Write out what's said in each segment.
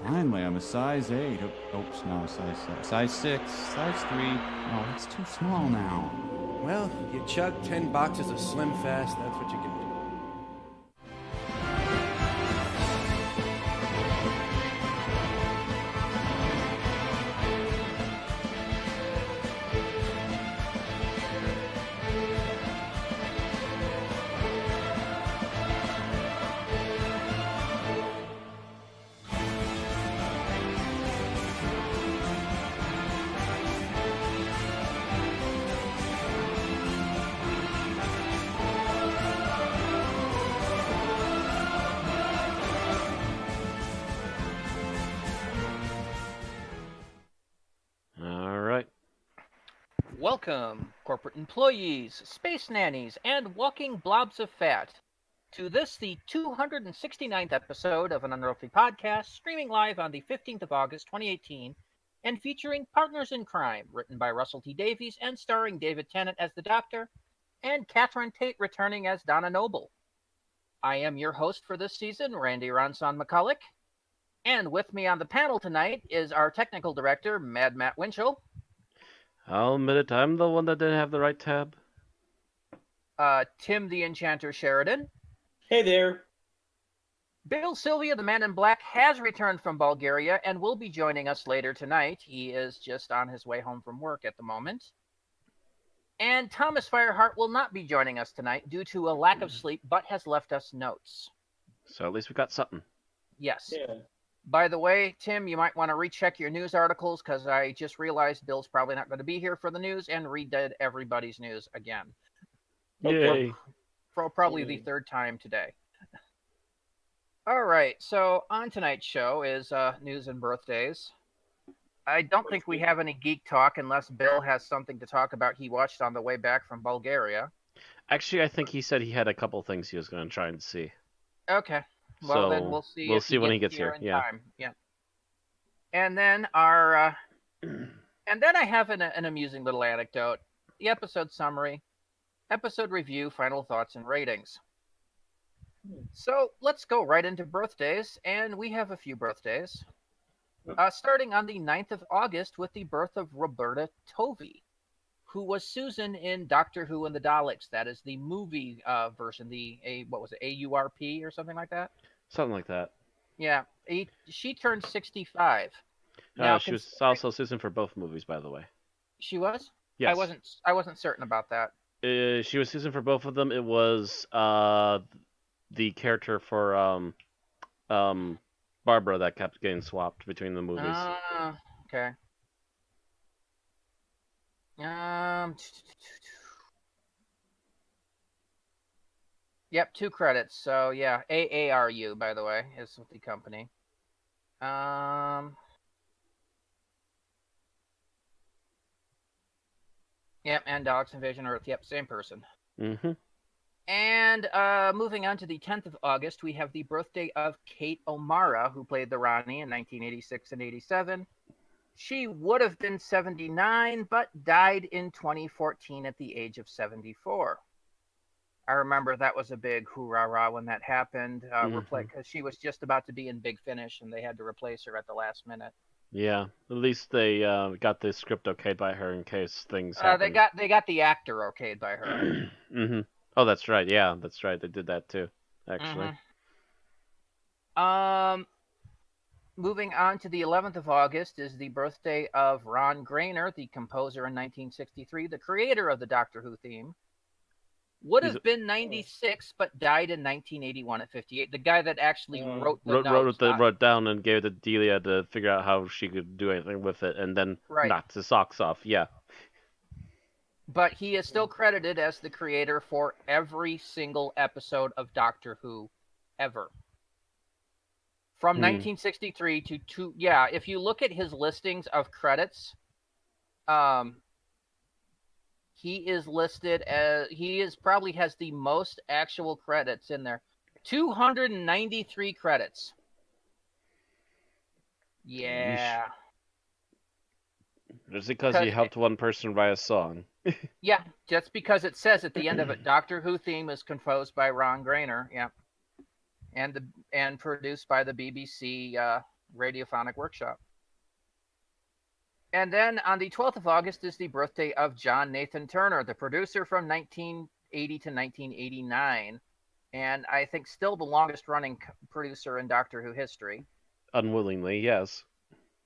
Finally, I'm a size 8. Oops, no, size 6. Size 6, size 3. Oh, it's too small now. Well, you chug 10 boxes of Slim Fast, that's what you can do. Welcome, corporate employees, space nannies, and walking blobs of fat, to this, the 269th episode of an Unearthly Podcast, streaming live on the 15th of August, 2018, and featuring Partners in Crime, written by Russell T. Davies and starring David Tennant as the Doctor, and Catherine Tate returning as Donna Noble. I am your host for this season, Randy Ronson McCulloch, and with me on the panel tonight is our technical director, Mad Matt Winchell. I'll admit it, I'm the one that didn't have the right tab. Tim the Enchanter Sheridan. Hey there. Bill Sylvia, the Man in Black, has returned from Bulgaria and will be joining us later tonight. He is just on his way home from work at the moment. And Thomas Fireheart will not be joining us tonight due to a lack of sleep, but has left us notes. So at least we got something. Yes. Yeah. By the way, Tim, you might want to recheck your news articles because I just realized Bill's probably not going to be here for the news and redid everybody's news again. Yay. For probably the third time today. All right, so on tonight's show is news and birthdays. I don't think we have any geek talk unless Bill has something to talk about he watched on the way back from Bulgaria. Actually, I think he said he had a couple things he was going to try and see. Okay. Well, so then we'll see. We'll see when he gets here. In Yeah. time. Yeah. And then our, and then I have an amusing little anecdote: the episode summary, episode review, final thoughts, and ratings. So let's go right into birthdays, and we have a few birthdays. Starting on the 9th of August with the birth of Roberta Tovey, who was Susan in Doctor Who and the Daleks. That is the movie version, what was it, AURP or something like that? Something like that. Yeah, she turned 65. Now, she was also Susan for both movies, by the way. She was? Yes. I wasn't certain about that. She was Susan for both of them. It was the character for Barbara that kept getting swapped between the movies. Okay. Yep, 2 credits. So yeah, AARU, by the way, is the company. Yep, and Daleks Invasion Earth. Yep, same person. Mm-hmm. And moving on to the 10th of August, we have the birthday of Kate O'Mara, who played the Ronnie in 1986 and 87. She would have been 79, but died in 2014 at the age of 74. I remember that was a big hoorah when that happened, because she was just about to be in Big Finish, and they had to replace her at the last minute. Yeah, at least they got the script okayed by her in case things happen. They got the actor okayed by her. Mm-hmm. Oh, that's right. Yeah, that's right. They did that too, actually. Mm-hmm. Moving on to the 11th of August is the birthday of Ron Grainer, the composer in 1963, the creator of the Doctor Who theme. Would have been 96, but died in 1981 at 58. The guy that actually wrote down and gave it to Delia to figure out how she could do anything with it, and then knocked his socks off. Yeah. But he is still credited as the creator for every single episode of Doctor Who ever. From 1963 to if you look at his listings of credits, he is listed as probably has the most actual credits in there. 293 credits. Yeah. Just because you helped one person write a song. Yeah, just because it says at the end of it, Doctor Who theme is composed by Ron Grainer. Yeah. And produced by the BBC Radiophonic Workshop. And then on the 12th of August is the birthday of John Nathan Turner, the producer from 1980 to 1989. And I think still the longest running producer in Doctor Who history. Unwillingly, yes.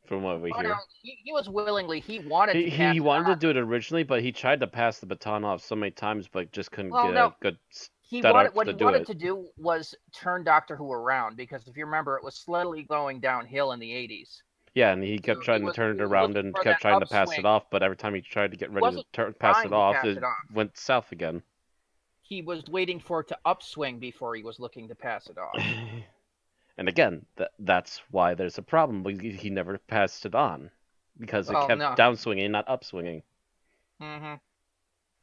From what we hear. No, he was willingly. He wanted to He wanted to do it originally, but he tried to pass the baton off so many times, but just couldn't get a good what he wanted to do was turn Doctor Who around, because if you remember, it was slowly going downhill in the 80s. Yeah, and he kept trying to turn it around and kept trying to pass it off, but every time he tried to get ready to pass it off, it went south again. He was waiting for it to upswing before he was looking to pass it off. And again, that's why there's a problem. He never passed it on, because it kept downswinging, not upswinging. Mm-hmm.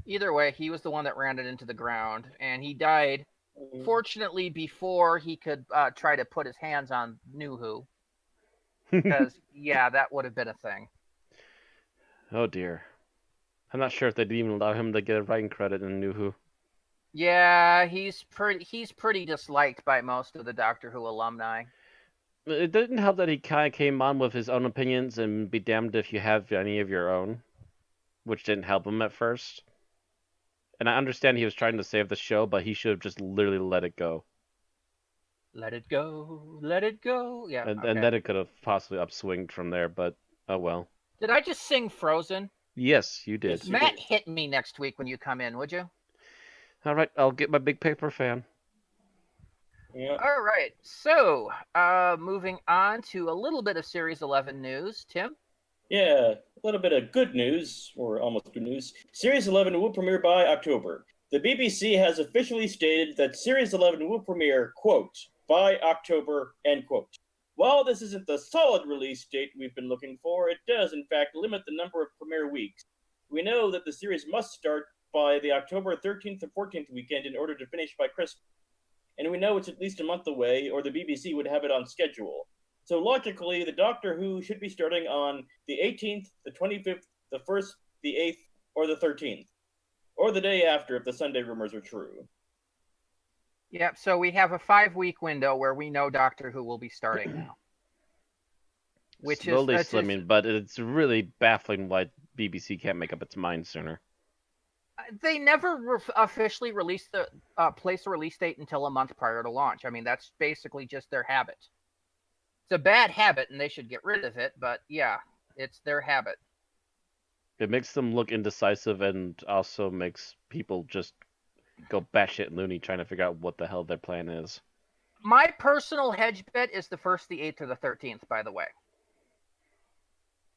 Either way, he was the one that ran it into the ground, and he died, fortunately, before he could try to put his hands on New Who. Because, yeah, that would have been a thing. Oh, dear. I'm not sure if they'd even allow him to get a writing credit in New Who. Yeah, he's pretty disliked by most of the Doctor Who alumni. It didn't help that he kind of came on with his own opinions and be damned if you have any of your own, which didn't help him at first. And I understand he was trying to save the show, but he should have just literally let it go. Let it go, let it go. Yeah, and then it could have possibly upswinged from there, but oh well. Did I just sing Frozen? Yes, you did. Matt, hit me next week when you come in, would you? All right, I'll get my big paper fan. Yeah. All right, so moving on to a little bit of Series 11 news. Tim? Yeah, a little bit of good news, or almost good news. Series 11 will premiere by October. The BBC has officially stated that Series 11 will premiere, quote, by October, end quote. While this isn't the solid release date we've been looking for, it does, in fact, limit the number of premiere weeks. We know that the series must start by the October 13th or 14th weekend in order to finish by Christmas. And we know it's at least a month away, or the BBC would have it on schedule. So logically, the Doctor Who should be starting on the 18th, the 25th, the 1st, the 8th, or the 13th. Or the day after if the Sunday rumors are true. Yep, so we have a 5-week window where we know Doctor Who will be starting now. Which slowly slimming, but it's really baffling why BBC can't make up its mind sooner. They never officially released the place a release date until a month prior to launch. I mean, that's basically just their habit. It's a bad habit, and they should get rid of it, but yeah, it's their habit. It makes them look indecisive and also makes people just go batshit loony trying to figure out what the hell their plan is. My personal hedge bet is the 1st, the 8th, or the 13th, by the way.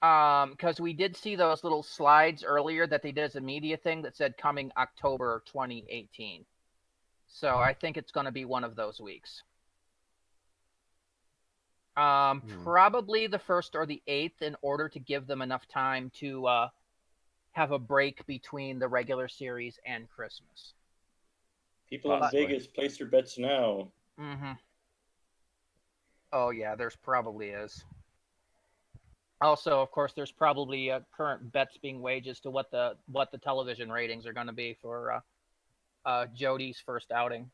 Because we did see those little slides earlier that they did as a media thing that said coming October 2018. So I think it's going to be one of those weeks. Probably the 1st or the 8th in order to give them enough time to have a break between the regular series and Christmas. People in Vegas place their bets now. Mm-hmm. Oh, yeah, there's probably is. Also, of course, there's probably current bets being waged as to what the television ratings are going to be for Jodie's first outing.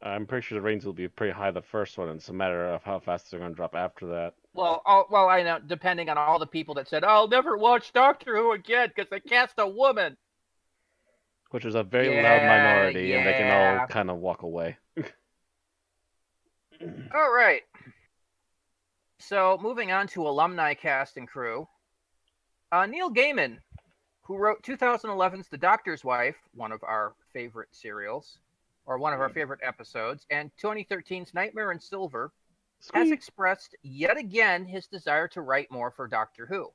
I'm pretty sure the ratings will be pretty high the first one. It's a matter of how fast they're going to drop after that. Well, I know, depending on all the people that said, I'll never watch Doctor Who again because they cast a woman. Which is a very loud minority, and they can all kind of walk away. All right. So, moving on to alumni cast and crew. Neil Gaiman, who wrote 2011's The Doctor's Wife, one of our favorite serials, or one of our favorite episodes, and 2013's Nightmare in Silver, has expressed yet again his desire to write more for Doctor Who.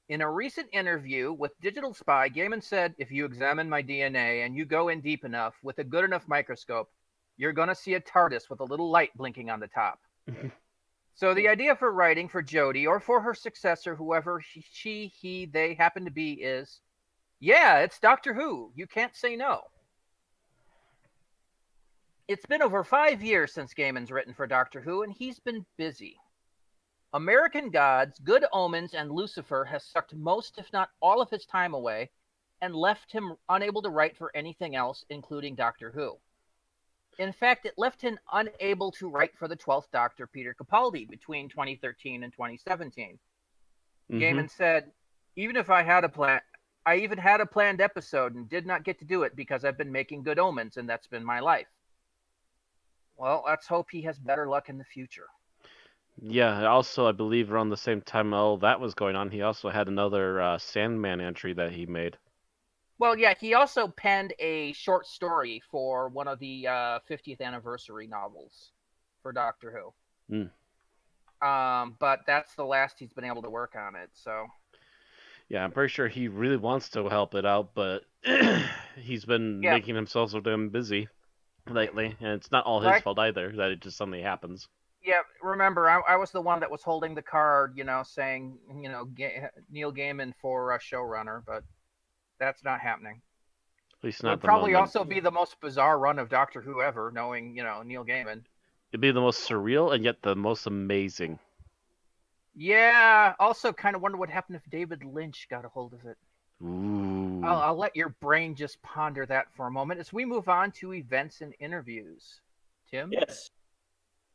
In a recent interview with Digital Spy, Gaiman said, "If you examine my DNA and you go in deep enough with a good enough microscope, you're going to see a TARDIS with a little light blinking on the top." So the idea for writing for Jodie or for her successor, whoever she, he, they happen to be, is, yeah, it's Doctor Who. You can't say no. It's been over 5 years since Gaiman's written for Doctor Who, and he's been busy. American Gods, Good Omens, and Lucifer has sucked most, if not all, of his time away and left him unable to write for anything else, including Doctor Who. In fact, it left him unable to write for the 12th Doctor, Peter Capaldi, between 2013 and 2017. Gaiman said, even if I had a plan, I even had a planned episode and did not get to do it because I've been making Good Omens and that's been my life. Well, let's hope he has better luck in the future. Yeah, also, I believe around the same time all that was going on, he also had another Sandman entry that he made. Well, yeah, he also penned a short story for one of the 50th anniversary novels for Doctor Who. But that's the last he's been able to work on it, so... Yeah, I'm pretty sure he really wants to help it out, but he's been making himself so damn busy lately, and it's not all his fault either, that it just suddenly happens. Yeah, remember, I was the one that was holding the card, saying, Neil Gaiman for showrunner, but that's not happening. At least not It would probably also be the most bizarre run of Doctor Who ever, knowing, Neil Gaiman. It'd be the most surreal and yet the most amazing. Yeah, also kind of wonder what happened if David Lynch got a hold of it. Ooh. I'll let your brain just ponder that for a moment as we move on to events and interviews. Tim? Yes.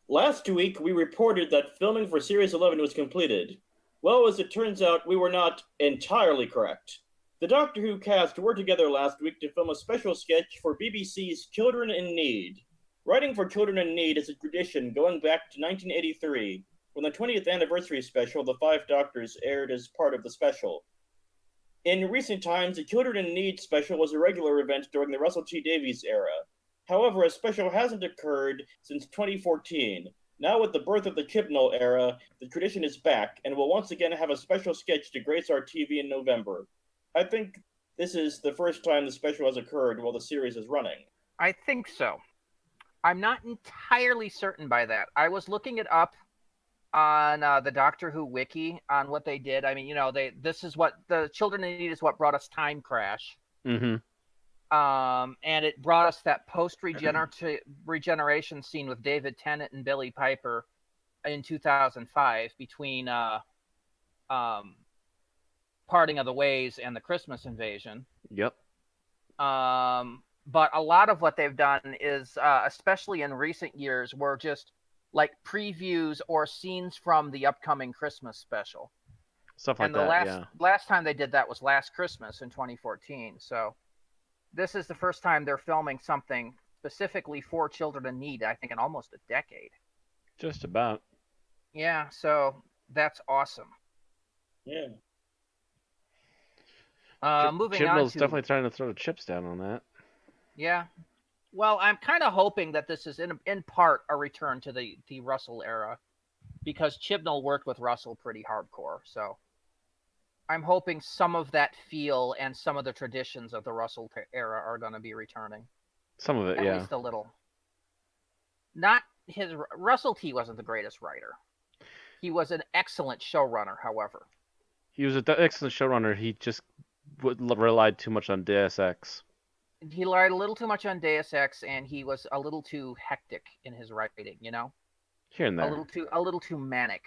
Last week, we reported that filming for Series 11 was completed. Well, as it turns out, we were not entirely correct. The Doctor Who cast worked together last week to film a special sketch for BBC's Children in Need. Writing for Children in Need is a tradition going back to 1983, when the 20th anniversary special, The Five Doctors, aired as part of the special. In recent times, the Children in Need special was a regular event during the Russell T Davies era. However, a special hasn't occurred since 2014. Now with the birth of the Chibnall era, the tradition is back, and we'll once again have a special sketch to grace our TV in November. I think this is the first time the special has occurred while the series is running. I think so. I'm not entirely certain by that. I was looking it up on the Doctor Who wiki on what they did. I mean, this is what the Children in Need is what brought us Time Crash. Mm-hmm. And it brought us that post-regeneration scene with David Tennant and Billie Piper in 2005 between Parting of the Ways and the Christmas Invasion. Yep. But a lot of what they've done is, especially in recent years, were just like previews or scenes from the upcoming Christmas special. Stuff like and that, last time they did that was last Christmas in 2014. So this is the first time they're filming something specifically for Children in Need, I think, in almost a decade. Just about. Yeah, so that's awesome. Yeah. Moving on to... Chibnall's definitely trying to throw the chips down on that. Yeah. Well, I'm kind of hoping that this is in part a return to the Russell era, because Chibnall worked with Russell pretty hardcore. So I'm hoping some of that feel and some of the traditions of the Russell era are going to be returning. Some of it, At least a little. Russell T wasn't the greatest writer. He was an excellent showrunner, however. He was an excellent showrunner. He just relied too much on Deus Ex. He relied a little too much on Deus Ex, and he was a little too hectic in his writing, Here and there. A little too manic.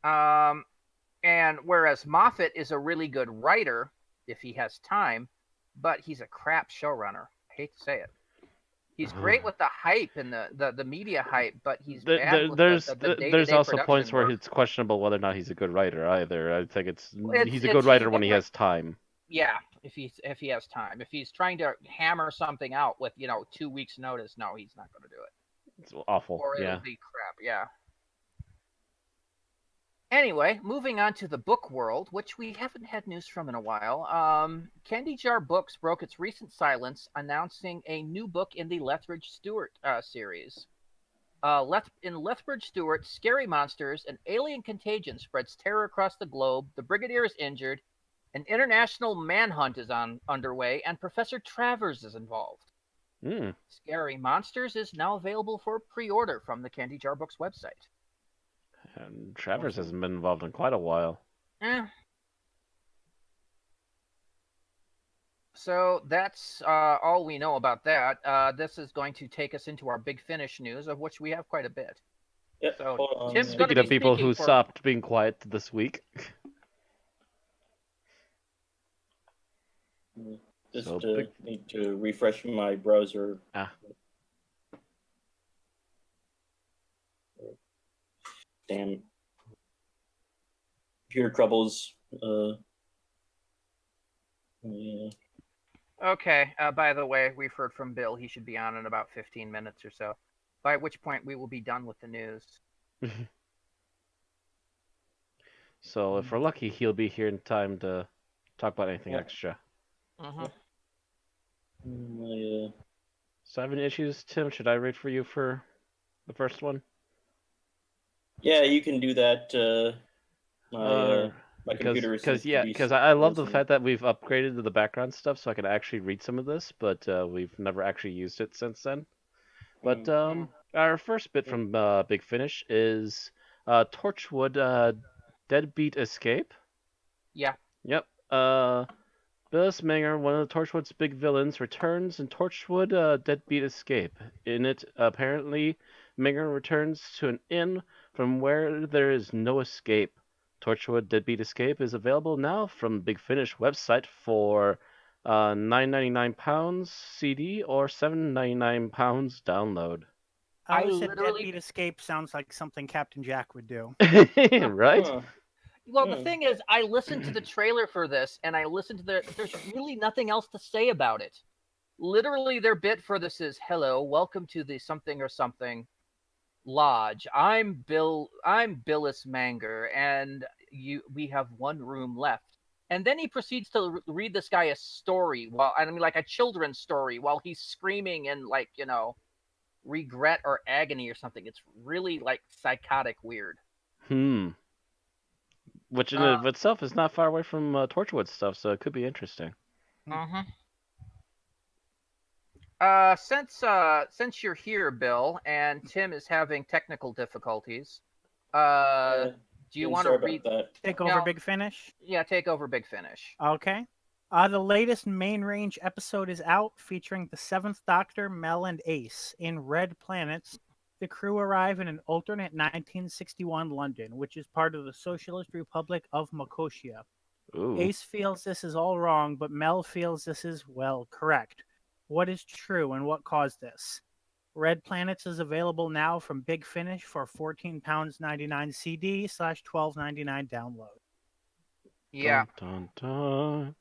And whereas Moffat is a really good writer, if he has time, but he's a crap showrunner. I hate to say it. He's great with the hype and the media hype, but he's bad with the day-to-day There's also production points where work. it's questionable whether or not he's a good writer either. I think he's a it's good writer when he has time. Yeah, if he has time. If he's trying to hammer something out with 2 weeks notice, no, he's not going to do it. It's awful. Or it'll yeah. be crap. Yeah. Anyway, moving on to the book world, which we haven't had news from in a while. Candy Jar Books broke its recent silence, announcing a new book in the Lethbridge Stewart series. In Lethbridge Stewart, scary monsters and alien contagion spreads terror across the globe. The Brigadier is injured. An international manhunt is underway, and Professor Travers is involved. Scary Monsters is now available for pre-order from the Candy Jar Books website. And Travers hasn't been involved in quite a while. So that's all we know about that. This is going to take us into our Big Finish news, of which we have quite a bit. Yep. So Tim's Speaking gonna of be people who for... stopped being quiet this week. Just So need to refresh my browser. Damn. Computer troubles. Yeah. Okay. By the way, we've heard from Bill. He should be on in about 15 minutes or so. By which point we will be done with the news. So if we're lucky, he'll be here in time to talk about anything extra. Mm-hmm. So I have any issues, Tim? Should I read for you for the first one? Yeah, you can do that. My computer is because I love the fact that we've upgraded to the background stuff, so I can actually read some of this, but we've never actually used it since then. But our first bit from Big Finish is Torchwood Deadbeat Escape. Yeah. Yep. Billis Manger, one of the Torchwood's big villains, returns in Torchwood Deadbeat Escape. In it, apparently, Manger returns to an inn from where there is no escape. Torchwood Deadbeat Escape is available now from Big Finish website for £9.99 CD or £7.99 download. I would say Deadbeat Escape sounds like something Captain Jack would do. Right? Well, the thing is, I listened to the trailer for this, and I listened to there's really nothing else to say about it. Literally, their bit for this is, "Hello, welcome to the something or something lodge. I'm Billis Manger, and we have one room left." And then he proceeds to read this guy a story, like a children's story, while he's screaming in regret or agony or something. It's really like psychotic weird. Which in of itself is not far away from Torchwood stuff, so it could be interesting. Since you're here, Bill, and Tim is having technical difficulties, do you want to read? Take over Big Finish? Yeah, take over Big Finish. Okay. The latest main range episode is out, featuring the 7th Doctor, Mel, and Ace. In Red Planets, the crew arrive in an alternate 1961 London, which is part of the Socialist Republic of Mokosia. Ooh. Ace feels this is all wrong, but Mel feels this is, well, correct. What is true and what caused this? Red Planets is available now from Big Finish for £14.99 CD / $12.99 download. Yeah. Dun, dun, dun.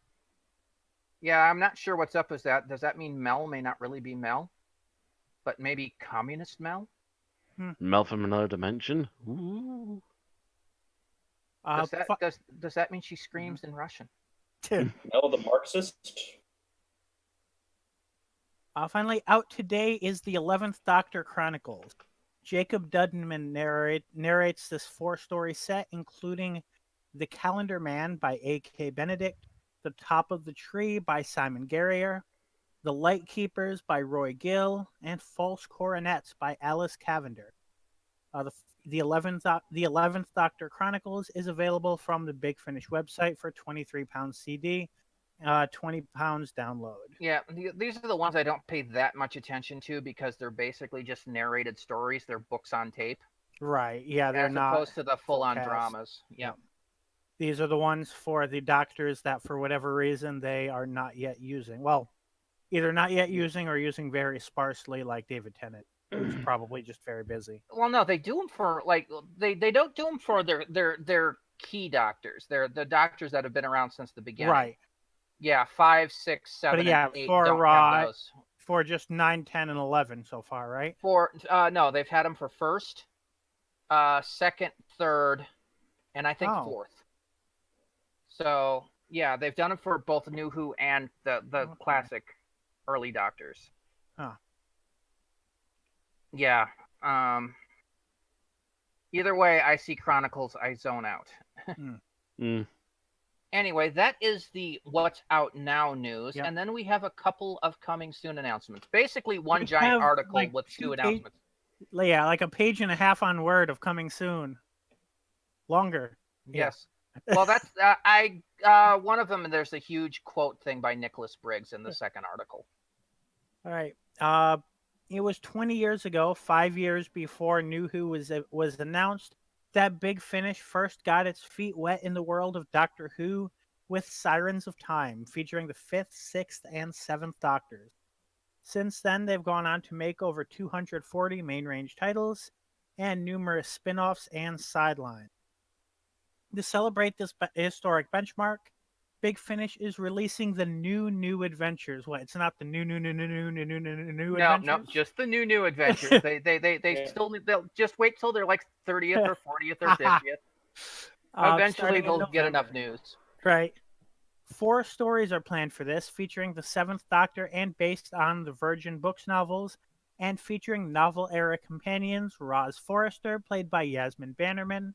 Yeah, I'm not sure what's up with that. Does that mean Mel may not really be Mel? But maybe Communist Mel? Mel from another dimension? Ooh. Does that mean she screams in Russian? Mel the Marxist? Finally, out today is the 11th Doctor Chronicles. Jacob Dudman narrates this 4-story set, including The Calendar Man by A.K. Benedict, The Top of the Tree by Simon Guerrier, The Light Keepers by Roy Gill, and False Coronets by Alice Cavender. The 11th Doctor Chronicles is available from the Big Finish website for £23 CD, £20 download. Yeah, these are the ones I don't pay that much attention to because they're basically just narrated stories. They're books on tape. Right, yeah, they're not... As opposed to the full-on dramas. Yeah. These are the ones for the doctors that, for whatever reason, they are not yet using. Well, either not yet using or using very sparsely, like David Tennant, who's probably just very busy. Well, no, they do them for they don't do them for their key doctors. They're the doctors that have been around since the beginning. Right. Yeah, 5, 6, 7, and 8 don't have those. For just 9, 10, and 11 so far, right? No, they've had them for 1st, 2nd, 3rd, and I think 4th. So yeah, they've done it for both New Who and the classic early Doctors. Huh. Yeah. Either way, I see Chronicles, I zone out. Anyway, that is the What's Out Now news, and then we have a couple of coming soon announcements. Basically, one giant article with 2 announcements. Yeah, like a page and a half on Word of coming soon. Longer. Yes. Well, that's one of them. There's a huge quote thing by Nicholas Briggs in the second article. All right. It was 20 years ago, 5 years before New Who was announced, that Big Finish first got its feet wet in the world of Doctor Who with Sirens of Time, featuring the 5th, 6th, and 7th Doctors. Since then, they've gone on to make over 240 main range titles and numerous spin-offs and sidelines. To celebrate this historic benchmark, Big Finish is releasing the new adventures. What? It's not the new adventures? No, just the new adventures. They still they'll just wait till they're like 30th or 40th or 50th. Eventually they'll get enough news. Right. 4 stories are planned for this, featuring the 7th Doctor and based on the Virgin Books novels, and featuring novel-era companions Roz Forrester, played by Yasmin Bannerman.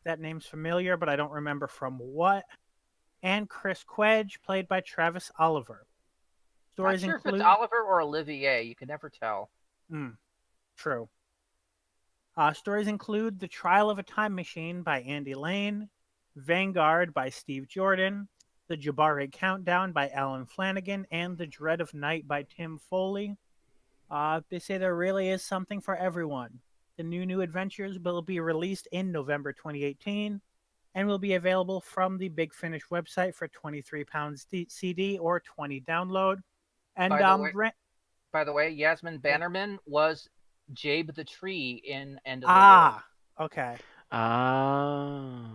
That name's familiar, but I don't remember from what. And Chris Quedge, played by Travis Oliver. Stories Not sure include... if it's Oliver or Olivier. You can never tell. True. Stories include The Trial of a Time Machine by Andy Lane, Vanguard by Steve Jordan, The Jabari Countdown by Alan Flanagan, and The Dread of Night by Tim Foley. They say there really is something for everyone. The new adventures will be released in November 2018 and will be available from the Big Finish website for £23 CD or $20 download. And by the way, Yasmin Bannerman was Jabe the Tree in End of the World. Okay. Ah.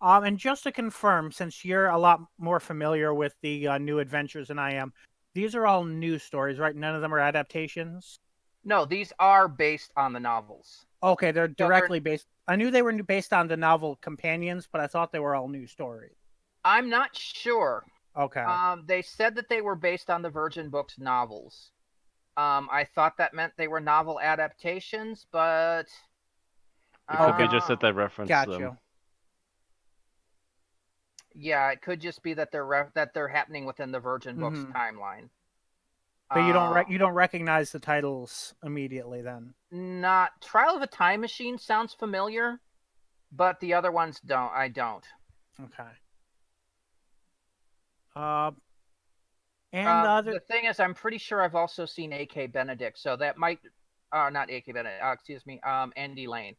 And just to confirm, since you're a lot more familiar with the new adventures than I am, these are all new stories, right? None of them are adaptations? No, these are based on the novels. Okay, they're directly based. I knew they were based on the novel companions, but I thought they were all new stories. I'm not sure. Okay. They said that they were based on the Virgin Books novels. I thought that meant they were novel adaptations, but It could be just that they reference them. Yeah, it could just be that they're happening within the Virgin Books timeline. But you don't recognize the titles immediately then? Not Trial of a Time Machine sounds familiar, but the other ones don't. I don't. Okay. The thing is, I'm pretty sure I've also seen A.K. Benedict, so that might, not A.K. Benedict. Excuse me, Andy Lane.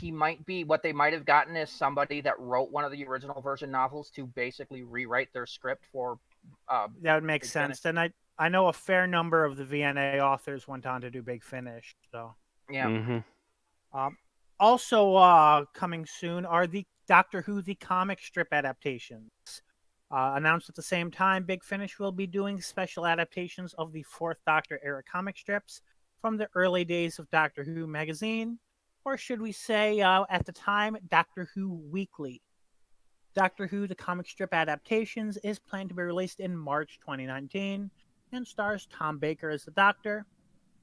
He might be, what they might have gotten is somebody that wrote one of the original version novels to basically rewrite their script for. That would make sense. And I know a fair number of the VNA authors went on to do Big Finish. So yeah. Also coming soon are the Doctor Who the comic strip adaptations. Announced at the same time, Big Finish will be doing special adaptations of the 4th Doctor era comic strips from the early days of Doctor Who magazine, or should we say, at the time, Doctor Who Weekly. Doctor Who the comic strip adaptations is planned to be released in March 2019 and stars Tom Baker as the Doctor.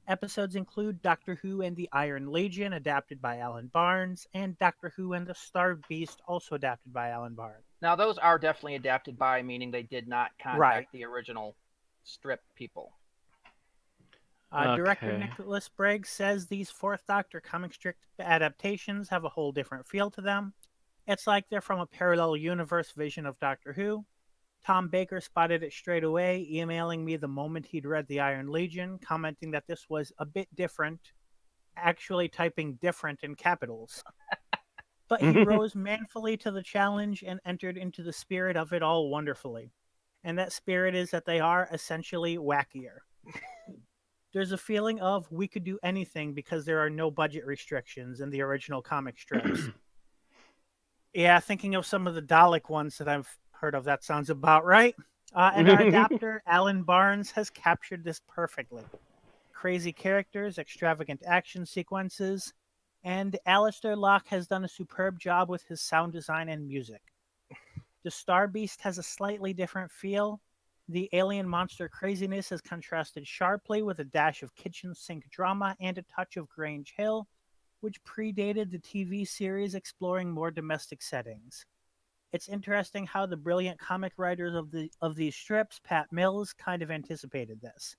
Episodes include Doctor Who and the Iron Legion, adapted by Alan Barnes, and Doctor Who and the Star Beast, also adapted by Alan Barnes. Now, those are definitely adapted by, meaning they did not contact the original strip people. Director Nicholas Briggs says these 4th Doctor comic strip adaptations have a whole different feel to them. It's like they're from a parallel universe vision of Doctor Who. Tom Baker spotted it straight away, emailing me the moment he'd read The Iron Legion, commenting that this was a bit different, actually typing different in capitals. But he rose manfully to the challenge and entered into the spirit of it all wonderfully. And that spirit is that they are essentially wackier. There's a feeling of we could do anything because there are no budget restrictions in the original comic strips. Yeah, thinking of some of the Dalek ones that I've heard of, that sounds about right. And our adapter, Alan Barnes, has captured this perfectly. Crazy characters, extravagant action sequences, and Alistair Locke has done a superb job with his sound design and music. The Star Beast has a slightly different feel. The alien monster craziness is contrasted sharply with a dash of kitchen sink drama and a touch of Grange Hill, which predated the TV series exploring more domestic settings. It's interesting how the brilliant comic writers of these strips, Pat Mills, kind of anticipated this.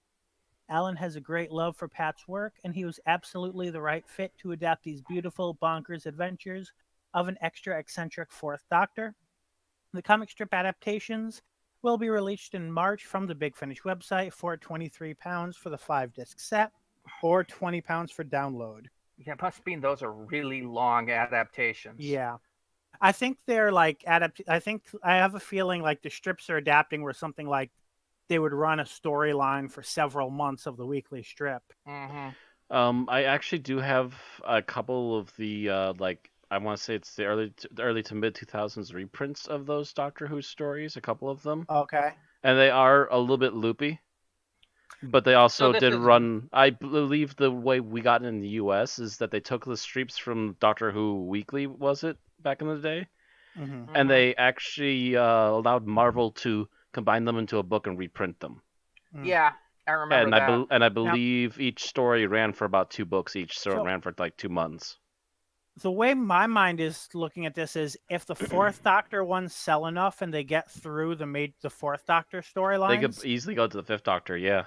Alan has a great love for Pat's work, and he was absolutely the right fit to adapt these beautiful, bonkers adventures of an extra eccentric 4th Doctor. The comic strip adaptations will be released in March from the Big Finish website for £23 for the 5-disc set, or £20 for download. Yeah, must mean those are really long adaptations. Yeah. I think they're like I think I have a feeling like the strips are adapting where something like they would run a storyline for several months of the weekly strip. Mm-hmm. I actually do have a couple of the I want to say it's the early to mid 2000s reprints of those Doctor Who stories, a couple of them, Okay. and they are a little bit loopy. But they So also this did is- run. I believe the way we got in the U.S. is that they took the strips from Doctor Who Weekly, was it back in the day, Hmm. and they actually allowed Marvel to combine them into a book and reprint them. Yeah, I remember And that. I believe each story ran for about 2 books each, so it So- ran for like 2 months. The way my mind is looking at this is if the fourth Doctor ones sell enough and they get through the fourth Doctor They could storylines. easily go to the Fifth Doctor, yeah.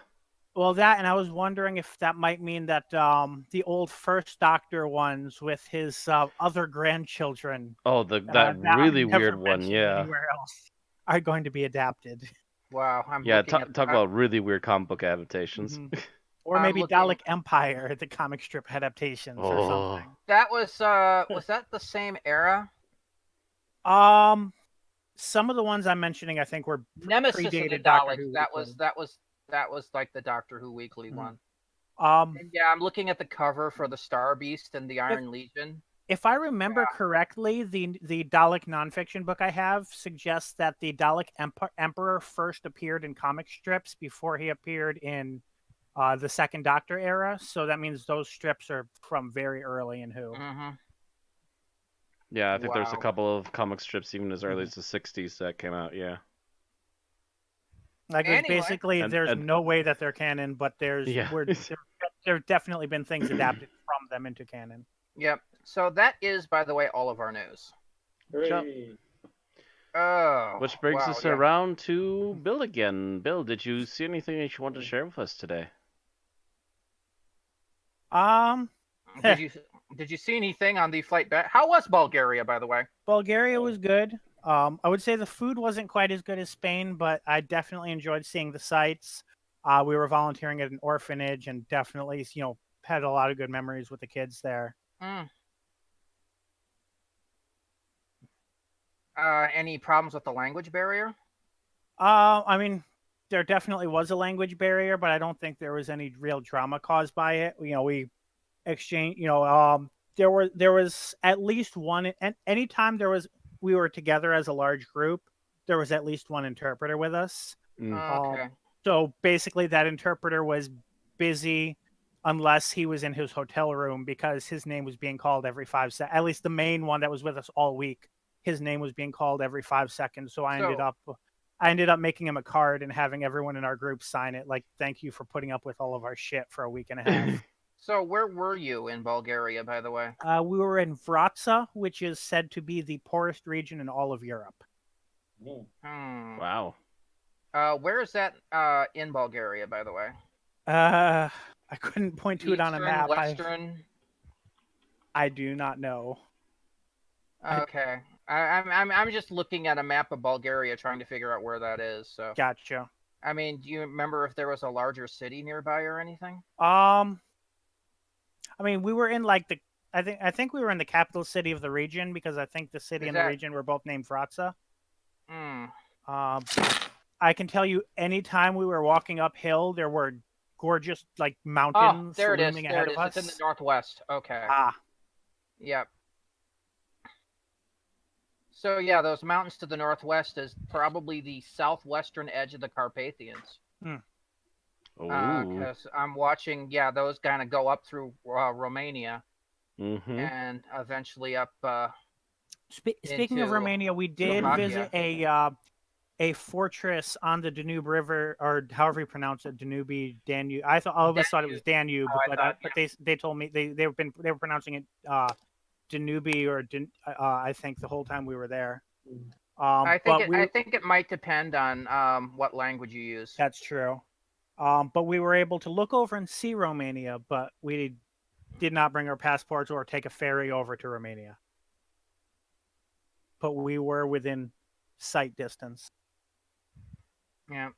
Well, that, and I was wondering if that might mean that the old first Doctor ones with his other grandchildren Oh, that are really never weird one, mentioned yeah. anywhere else are going to be adapted. Wow, I'm Yeah, looking at talk about really weird comic book adaptations. Mhm. Or I'm maybe looking- Dalek Empire, the comic strip adaptations or Oh. something. that was that the same era? Some of the ones I'm mentioning, I think, were Nemesis and the predated Doctor Daleks. Who That Weekly. was like the Doctor Who Weekly Mhm. one. And yeah, I'm looking at the cover for the Star Beast and the Iron Legion. If I remember correctly, the Dalek nonfiction book I have suggests that the Dalek Emperor first appeared in comic strips before he appeared in the Second Doctor era. So that means those strips are from very early in Who. Mm-hmm. Yeah, I think there's a Wow. couple of comic strips even as early as the 60s that came out, yeah. Like, there's Anyway. basically, there's And- no way that they're canon, but there Yeah. have definitely been things adapted from them into canon. Yep. So that is, by the way, all of our news. Hooray. Oh. Which brings wow, us yeah. around to Bill again. Bill, did you see anything that you want to share with us today? Did you see anything on the flight back? How was Bulgaria, by the way? Bulgaria was good. I would say the food wasn't quite as good as Spain, but I definitely enjoyed seeing the sights. We were volunteering at an orphanage and definitely, had a lot of good memories with the kids there. Mm. Any problems with the language barrier? I mean, there definitely was a language barrier, but I don't think there was any real drama caused by it. We exchanged, there was at least one, and anytime we were together as a large group, there was at least one interpreter with us. Okay. So basically, that interpreter was busy unless he was in his hotel room because his name was being called every 5 seconds. At least the main one that was with us all week, his name was being called every 5 seconds. So I ended up making him a card and having everyone in our group sign it, like, thank you for putting up with all of our shit for a week and a half. So where were you in Bulgaria, by the way? We were in Vratsa, which is said to be the poorest region in all of Europe. Hmm. Wow. Where is that in Bulgaria, by the way? I couldn't point to it on a Eastern, map. Western. I do not know. Okay. I'm just looking at a map of Bulgaria, trying to figure out where that is. So, Gotcha. I mean, do you remember if there was a larger city nearby or anything? I mean, we were in like I think we were in the capital city of the region because I think the city and the region were both named Vratsa. Hmm. I can tell you, anytime we were walking uphill, there were gorgeous like mountains Oh, there it is. looming There ahead it is. of us. It's in the northwest. Okay. Yep. So yeah, those mountains to the northwest is probably the southwestern edge of the Carpathians. Because I'm watching, those kind of go up through Romania and eventually up. Speaking of Romania, we did visit a fortress on the Danube River, or however you pronounce it, Danube. I thought all of us thought it was Danube, but they told me they were pronouncing it Danube or I think the whole time we were there. I think it might depend on what language you use. That's true. But we were able to look over and see Romania, but we did not bring our passports or take a ferry over to Romania. But we were within sight distance. Yeah.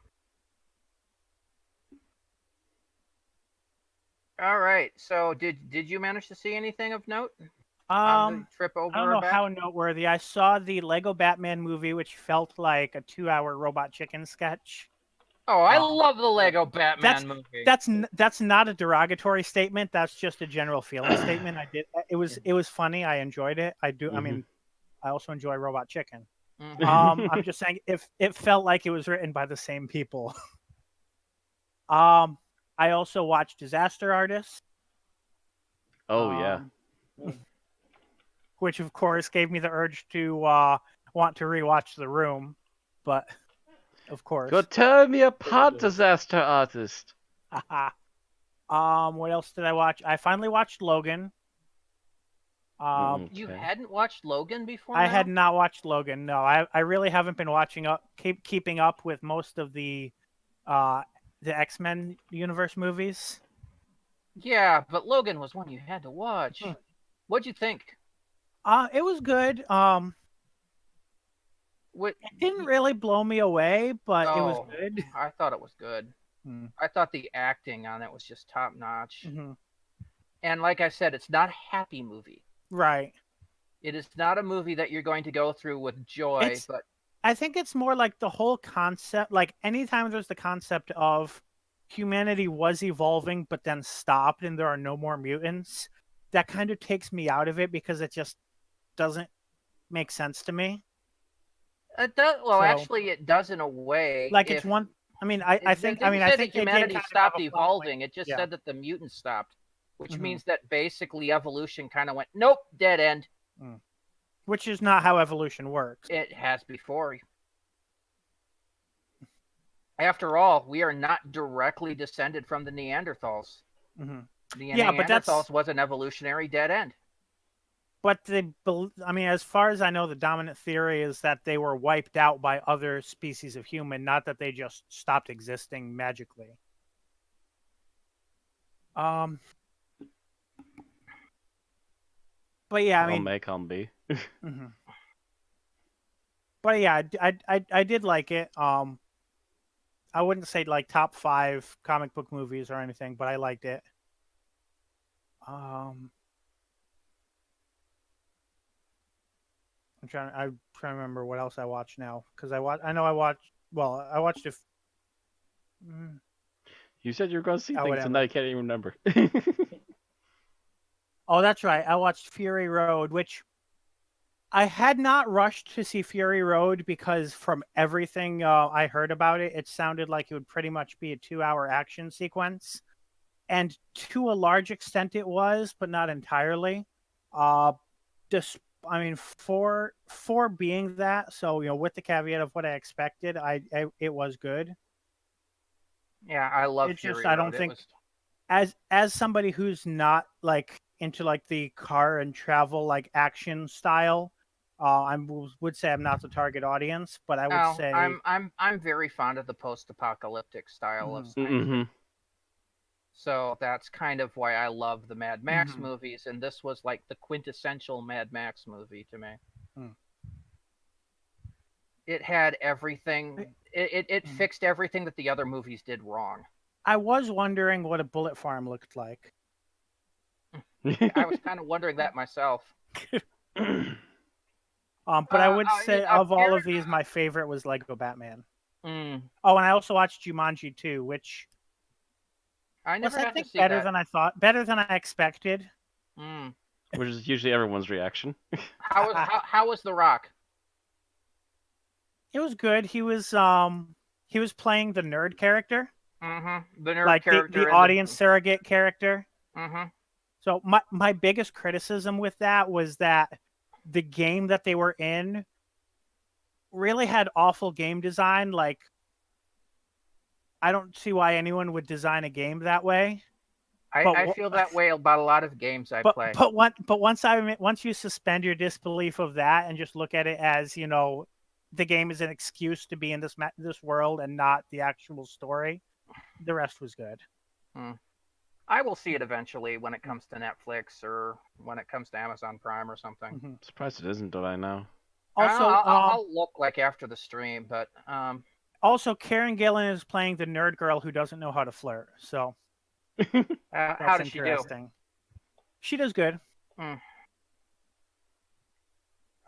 All right. So did you manage to see anything of note? on the trip over I don't or know back? how noteworthy. I saw the Lego Batman movie, which felt like a 2-hour Robot Chicken sketch. Oh, I love the Lego Batman movie. That's not a derogatory statement. That's just a general feeling statement. It was funny. I enjoyed it. I do. I mean, I also enjoy Robot Chicken. I'm just saying, if it felt like it was written by the same people. I also watched Disaster Artist. Oh yeah. Which of course gave me the urge to want to rewatch The Room, but of course. Go tear me apart, Disaster Artist. What else did I watch? I finally watched Logan. You hadn't watched Logan before? I had not watched Logan. No, I really haven't been keeping up with most of the X-Men universe movies. Yeah, but Logan was one you had to watch. What'd you think? It was good. It didn't really blow me away, but it was good. I thought it was good. I thought the acting on it was just top notch. And like I said, it's not a happy movie. Right. It is not a movie that you're going to go through with joy, but I think it's more like the whole concept, like anytime there's the concept of humanity was evolving but then stopped and there are no more mutants, that kind of takes me out of it because it just doesn't make sense to me. It does. Well, actually, it does in a way. Like it's one. I mean, I think humanity stopped evolving. It just said that the mutants stopped, which means that basically evolution kind of went, nope, dead end. Which is not how evolution works. It has before. After all, we are not directly descended from the Neanderthals. The Neanderthals was an evolutionary dead end. But as far as I know, the dominant theory is that they were wiped out by other species of human, not that they just stopped existing magically. But yeah, I mean, may come be. But yeah, I did like it. I wouldn't say like top 5 comic book movies or anything, but I liked it. I'm trying to remember what else I watched now, because I watched it. You said you were going to see things, and now you can't even remember. Oh, that's right. I watched Fury Road, which I had not rushed to see Fury Road because from everything I heard about it, it sounded like it would pretty much be a 2-hour action sequence. And to a large extent it was, but not entirely. For being that, so with the caveat of what I expected, it was good. Yeah, I love It's Fury just Road. I don't think as somebody who's not like into like the car and travel like action style, I would say I'm not the target audience, but I would say I'm very fond of the post-apocalyptic style of science. So that's kind of why I love the Mad Max movies, and this was like the quintessential Mad Max movie to me. It had everything. It fixed everything that the other movies did wrong. I was wondering what a bullet farm looked like. I was kind of wondering that myself. But I would say of all of these, my favorite was Lego Batman. Oh, and I also watched Jumanji 2, which I never got to see better that. than I thought, better than I expected. Which is usually everyone's reaction. How was The Rock? It was good. He was playing the nerd character. The nerd like character. the audience surrogate character. Mm-hmm. So my biggest criticism with that was that the game that they were in really had awful game design. Like, I don't see why anyone would design a game that way. I feel that way about a lot of games I play. But once you suspend your disbelief of that and just look at it as, you know, the game is an excuse to be in this world and not the actual story, the rest was good. I will see it eventually when it comes to Netflix or when it comes to Amazon Prime or something. I'm surprised it isn't, but I know. Also, I'll look like after the stream, but also Karen Gillan is playing the nerd girl who doesn't know how to flirt. So how does she do? She does good.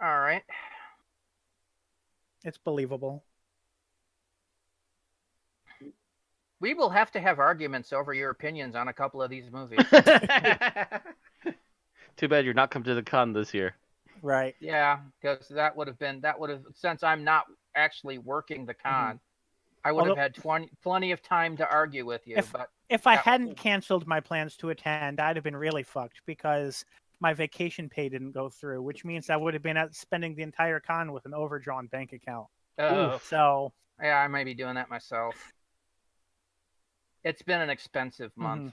All right. It's believable. We will have to have arguments over your opinions on a couple of these movies. Too bad you're not coming to the con this year. Right. Yeah, because that would have since I'm not actually working the con, I would have had plenty of time to argue with you. If I hadn't canceled my plans to attend, I'd have been really fucked because my vacation pay didn't go through, which means I would have been spending the entire con with an overdrawn bank account. So yeah, I may be doing that myself. It's been an expensive month.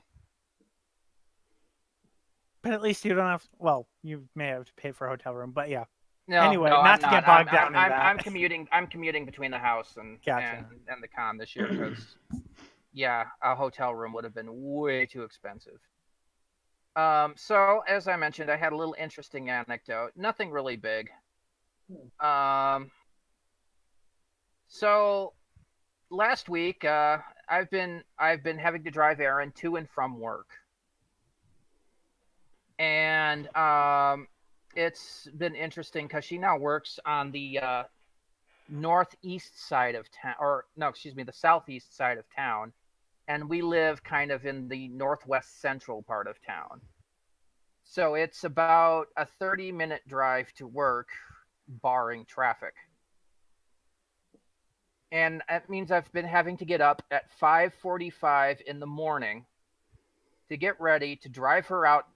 But at least you don't have. Well, you may have to pay for a hotel room, but yeah. No, anyway, no, not to get bogged down in that. I'm commuting between the house and the con this year because, yeah, a hotel room would have been way too expensive. So as I mentioned, I had a little interesting anecdote. Nothing really big. So last week, I've been having to drive Erin to and from work, and it's been interesting because she now works on the northeast side of town, the southeast side of town, and we live kind of in the northwest central part of town. So it's about a 30-minute drive to work, barring traffic. And that means I've been having to get up at 5:45 in the morning to get ready to drive her out,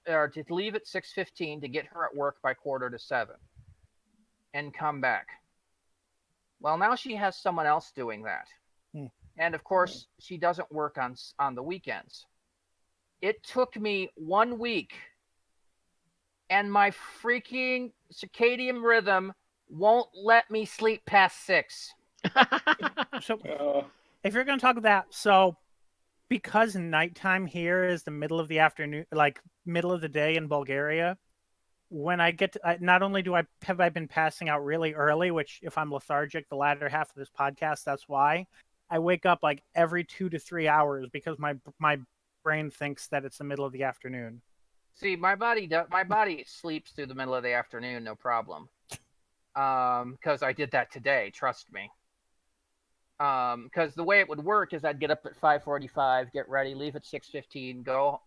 or to leave at 6:15 to get her at work by 6:45 and come back. Well, now she has someone else doing that. And of course, she doesn't work on the weekends. It took me 1 week, and my freaking circadian rhythm won't let me sleep past 6. So, if you're going to talk about that, so because nighttime here is the middle of the afternoon, like middle of the day in Bulgaria, when I get to, not only have I been passing out really early, which if I'm lethargic the latter half of this podcast, that's why I wake up like every 2 to 3 hours because my brain thinks that it's the middle of the afternoon. See, my body sleeps through the middle of the afternoon, no problem. Because I did that today, trust me. Because the way it would work is I'd get up at 5:45, get ready, leave at 6:15, go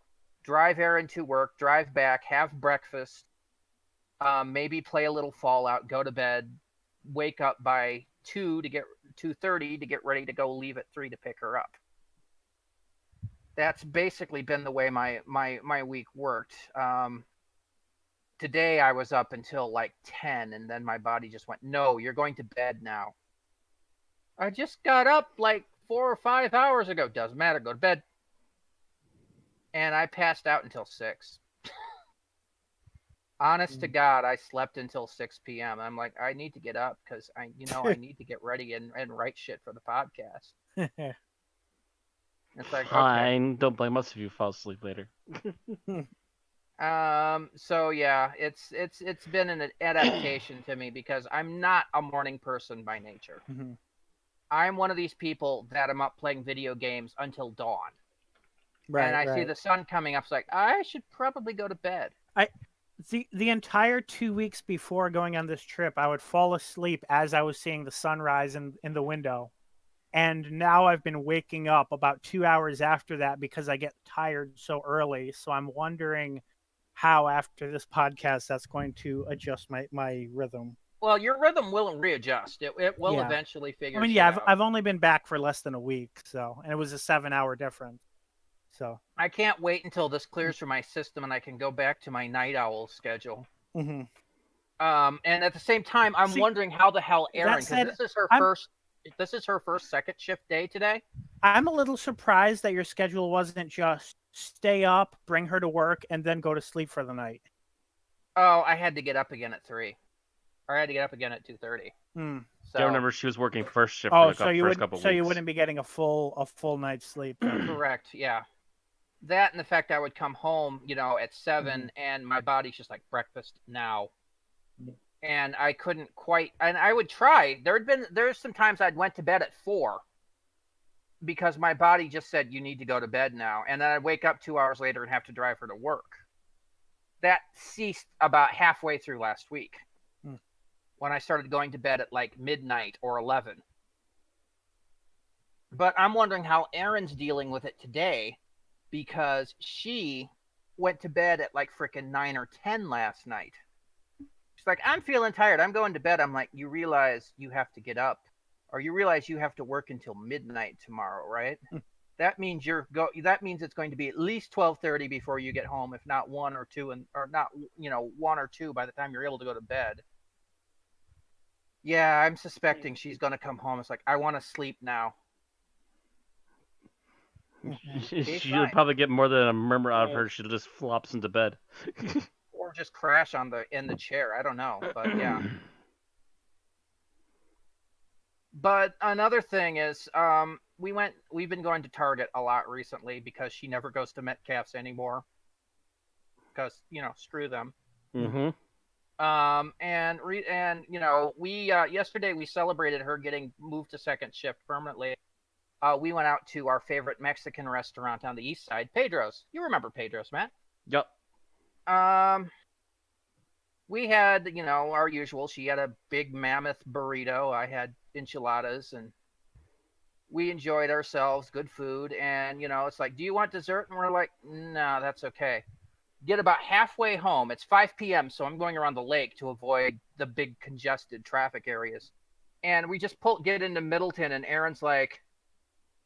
drive Erin to work, drive back, have breakfast, maybe play a little Fallout, go to bed, wake up by 2:30 to get ready to go leave at 3 to pick her up. That's basically been the way my week worked. Today I was up until like 10, and then my body just went, no, you're going to bed now. I just got up like 4 or 5 hours ago. Doesn't matter. Go to bed. And I passed out until 6. Honest to God, I slept until 6 p.m. I'm like, I need to get up because I need to get ready and write shit for the podcast. It's like, fine. Okay. Don't blame us if you fall asleep later. So yeah, it's been an adaptation to me because I'm not a morning person by nature. I'm one of these people that I'm up playing video games until dawn. Right. And I see the sun coming up. It's like, I should probably go to bed. The entire 2 weeks before going on this trip, I would fall asleep as I was seeing the sunrise in the window. And now I've been waking up about 2 hours after that because I get tired so early. So I'm wondering how after this podcast that's going to adjust my rhythm. Well, your rhythm will readjust. It will eventually figure it out. I've only been back for less than a week, and it was a 7-hour difference. So I can't wait until this clears for my system and I can go back to my night owl schedule. And at the same time, I'm wondering how the hell Erin, because this is her first second shift day today. I'm a little surprised that your schedule wasn't just stay up, bring her to work, and then go to sleep for the night. Oh, I had to get up again at 3. Or I had to get up again at 2:30. So, I remember she was working first shift for first couple weeks. So you wouldn't be getting a full night's sleep. Correct, yeah. That and the fact I would come home, at 7, and my body's just like, breakfast now. And I couldn't quite, and I would try. There's some times I'd went to bed at 4 because my body just said, you need to go to bed now. And then I'd wake up 2 hours later and have to drive her to work. That ceased about halfway through last week. when I started going to bed at like midnight or 11. But I'm wondering how Erin's dealing with it today, because she went to bed at like frickin' 9 or 10 last night. She's like, I'm feeling tired. I'm going to bed. I'm like, you realize you have to get up, or you realize you have to work until midnight tomorrow, right? That means That means it's going to be at least 12:30 before you get home, if not 1 or 2, or not, 1 or 2 by the time you're able to go to bed. Yeah, I'm suspecting she's going to come home. It's like, I want to sleep now. She'll probably get more than a murmur out of her. She just flops into bed. Or just crash in the chair. I don't know, but yeah. But another thing is, we've been going to Target a lot recently because she never goes to Metcalf's anymore. Because, screw them. Mm-hmm. We yesterday we celebrated her getting moved to second shift permanently. We went out to our favorite Mexican restaurant on the east side, Pedro's. You remember Pedro's, Matt? Yep. We had, our usual. She had a big mammoth burrito. I had enchiladas, and we enjoyed ourselves. Good food. And, it's like, do you want dessert? And we're like, no, that's okay. Get about halfway home. It's 5 p.m., so I'm going around the lake to avoid the big congested traffic areas. And we just get into Middleton, and Erin's like,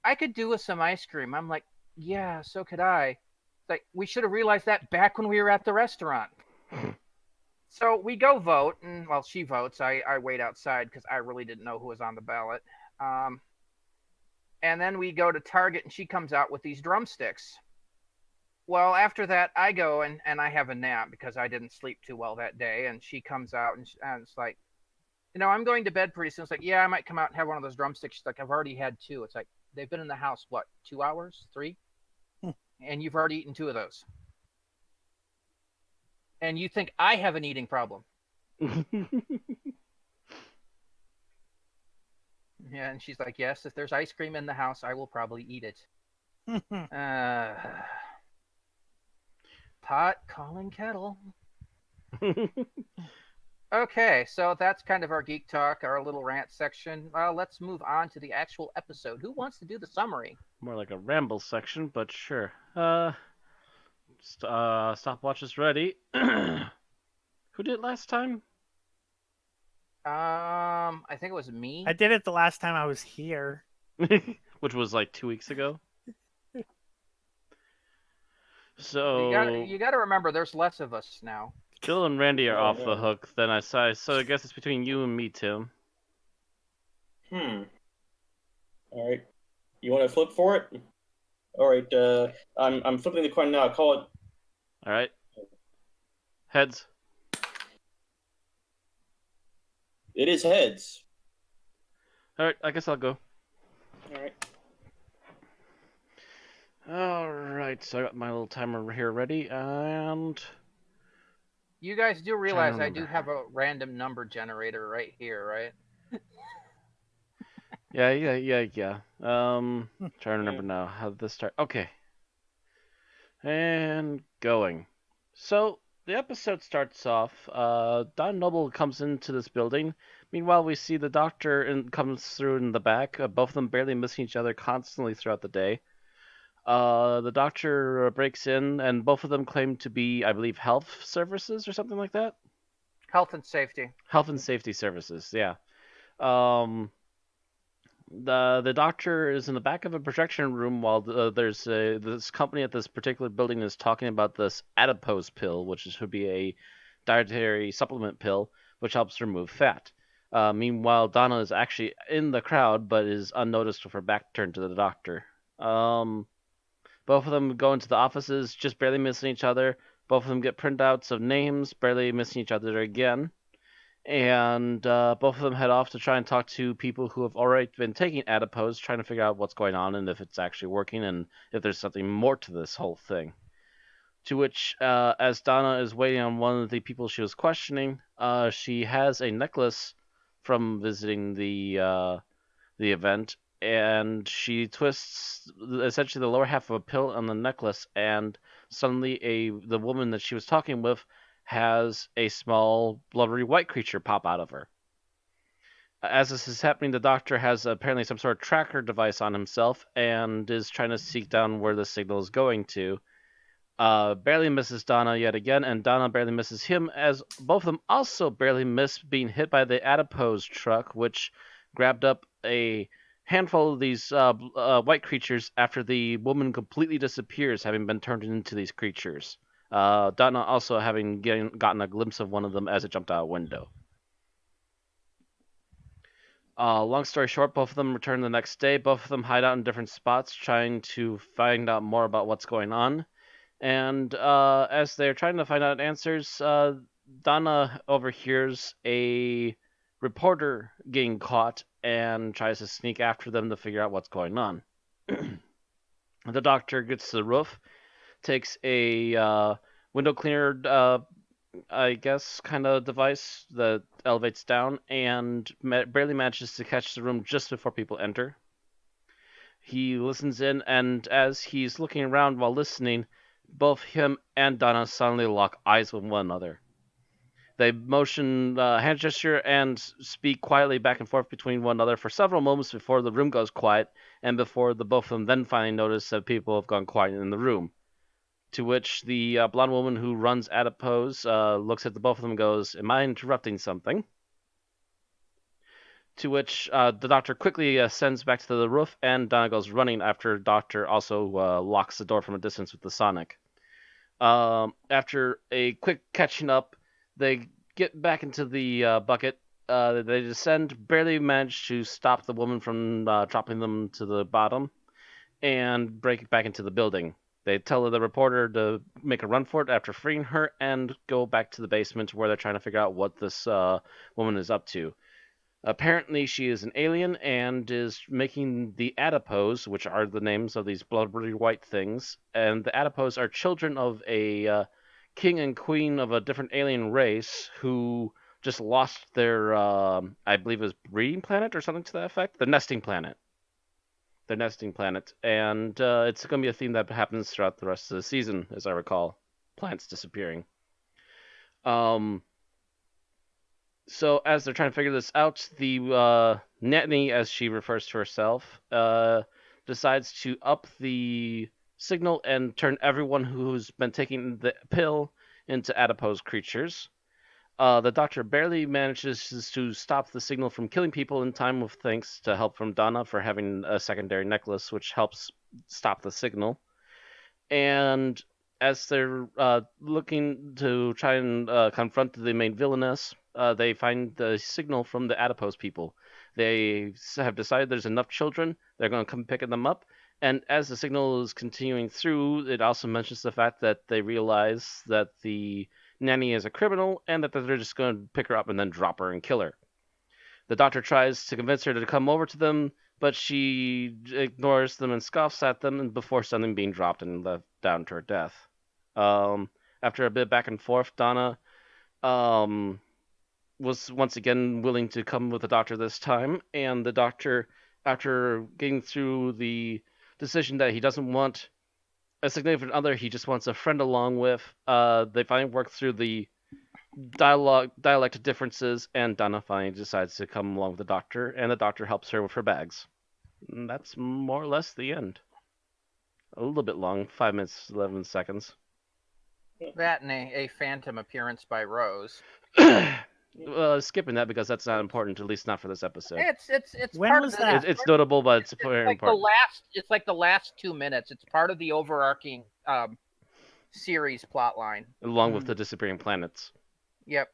I could do with some ice cream. I'm like, yeah, so could I. It's like, we should have realized that back when we were at the restaurant. So we go vote, and, well, she votes. I wait outside because I really didn't know who was on the ballot. And then we go to Target, and she comes out with these drumsticks. Well, after that, I go and I have a nap because I didn't sleep too well that day. And she comes out, and it's like, I'm going to bed pretty soon. It's like, yeah, I might come out and have one of those drumsticks. She's like, I've already had 2. It's like, they've been in the house, 2 hours? 3? And you've already eaten 2 of those. And you think I have an eating problem. Yeah, and she's like, yes, if there's ice cream in the house, I will probably eat it. Pot calling kettle. Okay, so that's kind of our geek talk, our little rant section. Let's move on to the actual episode. Who wants to do the summary? More like a ramble section, but sure. Stopwatch is ready. Who did it last time? I think it was me. I did it the last time I was here. Which was like 2 weeks ago. So you got to remember, there's less of us now. Bill and Randy are off the hook. Then I say, so I guess it's between you and me, Tim. All right. You want to flip for it? All right. I'm flipping the coin now. I'll call it. All right. Heads. It is heads. All right. I guess I'll go. All right. All right. So I got my little timer here ready, and you guys do realize I do have a random number generator right here, right? Yeah. Trying to remember now. How did this start? Okay. And going. So the episode starts off. Donna Noble comes into this building. Meanwhile, we see the doctor comes through in the back. Both of them barely missing each other constantly throughout the day. The doctor breaks in, and both of them claim to be, I believe, health services or something like that. Health and safety. Health and safety services. Yeah. The doctor is in the back of a projection room while there's this company at this particular building is talking about this adipose pill, which should be a dietary supplement pill which helps remove fat. Meanwhile, Donna is actually in the crowd but is unnoticed with her back turned to the doctor. Both of them go into the offices, just barely missing each other. Both of them get printouts of names, barely missing each other again. And both of them head off to try and talk to people who have already been taking adipose, trying to figure out what's going on and if it's actually working and if there's something more to this whole thing. To which, as Donna is waiting on one of the people she was questioning, she has a necklace from visiting the event, and she twists essentially the lower half of a pill on the necklace, and suddenly the woman that she was talking with has a small blubbery white creature pop out of her. As this is happening, the Doctor has apparently some sort of tracker device on himself and is trying to seek down where the signal is going to. Barely misses Donna yet again, and Donna barely misses him, as both of them also barely miss being hit by the adipose truck, which grabbed up a handful of these white creatures after the woman completely disappears, having been turned into these creatures. Donna also having gotten a glimpse of one of them as it jumped out a window. Long story short, both of them return the next day. Both of them hide out in different spots, trying to find out more about what's going on. And as they're trying to find out answers, Donna overhears a reporter getting caught and tries to sneak after them to figure out what's going on. The Doctor gets to the roof, takes a window cleaner, I guess, kind of device that elevates down, and barely manages to catch the room just before people enter. He listens in, and as he's looking around while listening, both him and Donna suddenly lock eyes with one another. They motion, hand gesture, and speak quietly back and forth between one another for several moments before the room goes quiet, and before the both of them then finally notice that people have gone quiet in the room. To which the blonde woman who runs Adipose looks at the both of them and goes, "Am I interrupting something?" To which the Doctor quickly ascends back to the roof, and Donna goes running after Doctor also locks the door from a distance with the sonic. After a quick catching up, they get back into the bucket. They descend, barely manage to stop the woman from dropping them to the bottom, and break back into the building. They tell the reporter to make a run for it after freeing her, and go back to the basement where they're trying to figure out what this woman is up to. Apparently, she is an alien and is making the adipose, which are the names of these blubbery white things. And the adipose are children of a king and queen of a different alien race who just lost their, I believe it was breeding planet or something to that effect? Their nesting planet. And it's going to be a theme that happens throughout the rest of the season, as I recall. Plants disappearing. So as they're trying to figure this out, the nanny, as she refers to herself, decides to up the signal and turn everyone who's been taking the pill into adipose creatures. The Doctor barely manages to stop the signal from killing people in time, with thanks to help from Donna for having a secondary necklace, which helps stop the signal. And as they're looking to try and confront the main villainess, they find the signal from the adipose people. They have decided there's enough children, they're going to come picking them up, and as the signal is continuing through, it also mentions the fact that they realize that the nanny is a criminal, and that they're just going to pick her up and then drop her and kill her. The Doctor tries to convince her to come over to them, but she ignores them and scoffs at them before suddenly being dropped and left down to her death. After a bit back and forth, Donna was once again willing to come with the Doctor this time, and the Doctor, after getting through the decision that he doesn't want a significant other, he just wants a friend along with, they finally work through the dialect differences, and Donna finally decides to come along with the Doctor, and the Doctor helps her with her bags. And that's more or less the end. A little bit long, 5 minutes, 11 seconds. That and a phantom appearance by Rose. Skipping that because that's not important, at least not for this episode. It's When part was of that? It's notable, but it's very like important. It's like the last 2 minutes. It's part of the overarching series plotline. Along with the disappearing planets. Yep.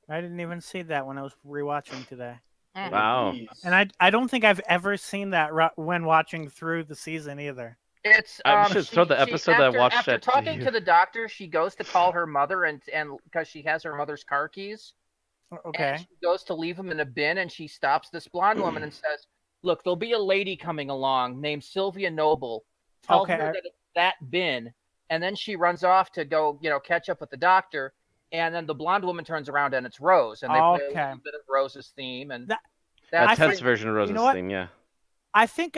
I didn't even see that when I was rewatching today. Mhm. Wow. And I don't think I've ever seen that when watching through the season either. It's I should throw the episode that I watched after at talking you. to the Doctor, she goes to call her mother and because she has her mother's car keys. Okay. And she goes to leave them in a bin, and she stops this blonde woman and says, "Look, there'll be a lady coming along named Sylvia Noble. Tell her that it's that bin." And then she runs off to go, catch up with the Doctor. And then the blonde woman turns around, and it's Rose, and they play a little bit of Rose's theme, and A tense version of Rose's theme, yeah. I think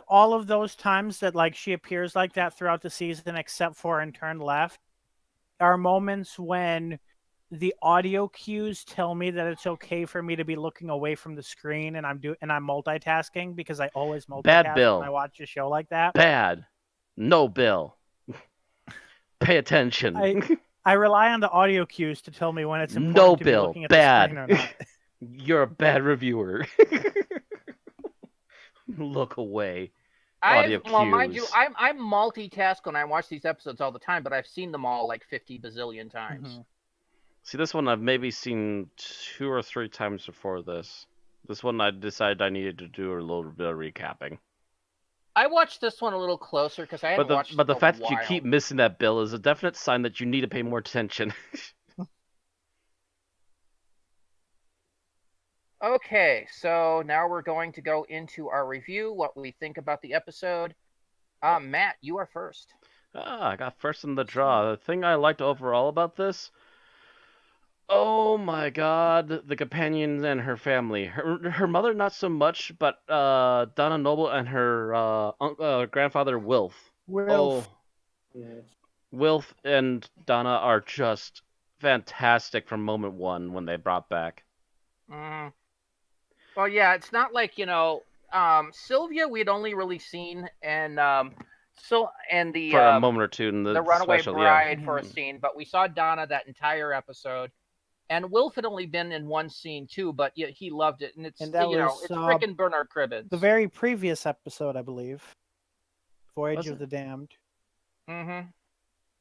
all of those times that she appears like that throughout the season, except for in Turn Left, are moments when the audio cues tell me that it's okay for me to be looking away from the screen, and I'm multitasking because I always multitask Bill. when I watch a show like that. Bad. No, Bill. Pay attention. I rely on the audio cues to tell me when it's important No, to Bill. be looking at Bad. the screen or not. You're a bad reviewer. Look away. Well, mind you, I multitask when I watch these episodes all the time, but I've seen them all like 50 bazillion times. Mm-hmm. See, this one I've maybe seen 2 or 3 times before this. This one I decided I needed to do a little bit of recapping. I watched this one a little closer because I hadn't watched it But the in a fact that you while. keep missing that, Bill, is a definite sign that you need to pay more attention. Okay, so now we're going to go into our review, what we think about the episode. Matt, you are first. I got first in the draw. The thing I liked overall about this, oh my god, the companion and her family. Her mother not so much, but Donna Noble and her grandfather Wilf. Wilf. Yes. Wilf and Donna are just fantastic from moment one when they brought back. Well, yeah, it's not like, Sylvia we'd only really seen and the For a moment or two in the Runaway special, Bride yeah. for a scene, but we saw Donna that entire episode. And Wilf had only been in one scene too, but yeah, he loved it, and it's And that was, it's freaking Bernard Cribbins. The very previous episode, I believe. Voyage Was of it? the Damned. Mm-hmm.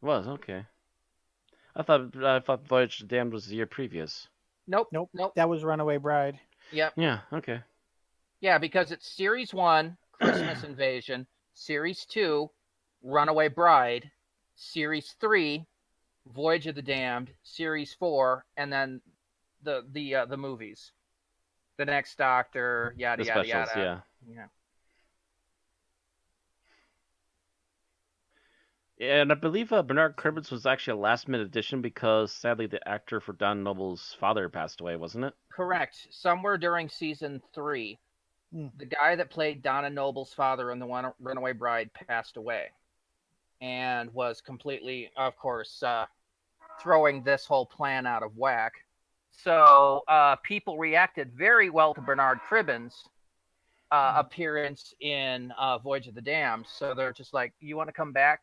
Was okay. I thought Voyage to the Damned was the year previous. Nope. That was Runaway Bride. Yep. Yeah, okay. Yeah, because it's Series 1, Christmas Invasion, Series 2, Runaway Bride, Series 3, Voyage of the Damned, Series 4, and then the movies. The Next Doctor, yada, The yada, specials, yada. yeah. Yeah, and I believe Bernard Cribbins was actually a last-minute addition because, sadly, the actor for Don Noble's father passed away, wasn't it? Correct. Somewhere during Season 3, the guy that played Donna Noble's father in the Runaway Bride passed away. And was completely, of course, throwing this whole plan out of whack. So people reacted very well to Bernard Cribbins' appearance in Voyage of the Damned. So they're just like, you want to come back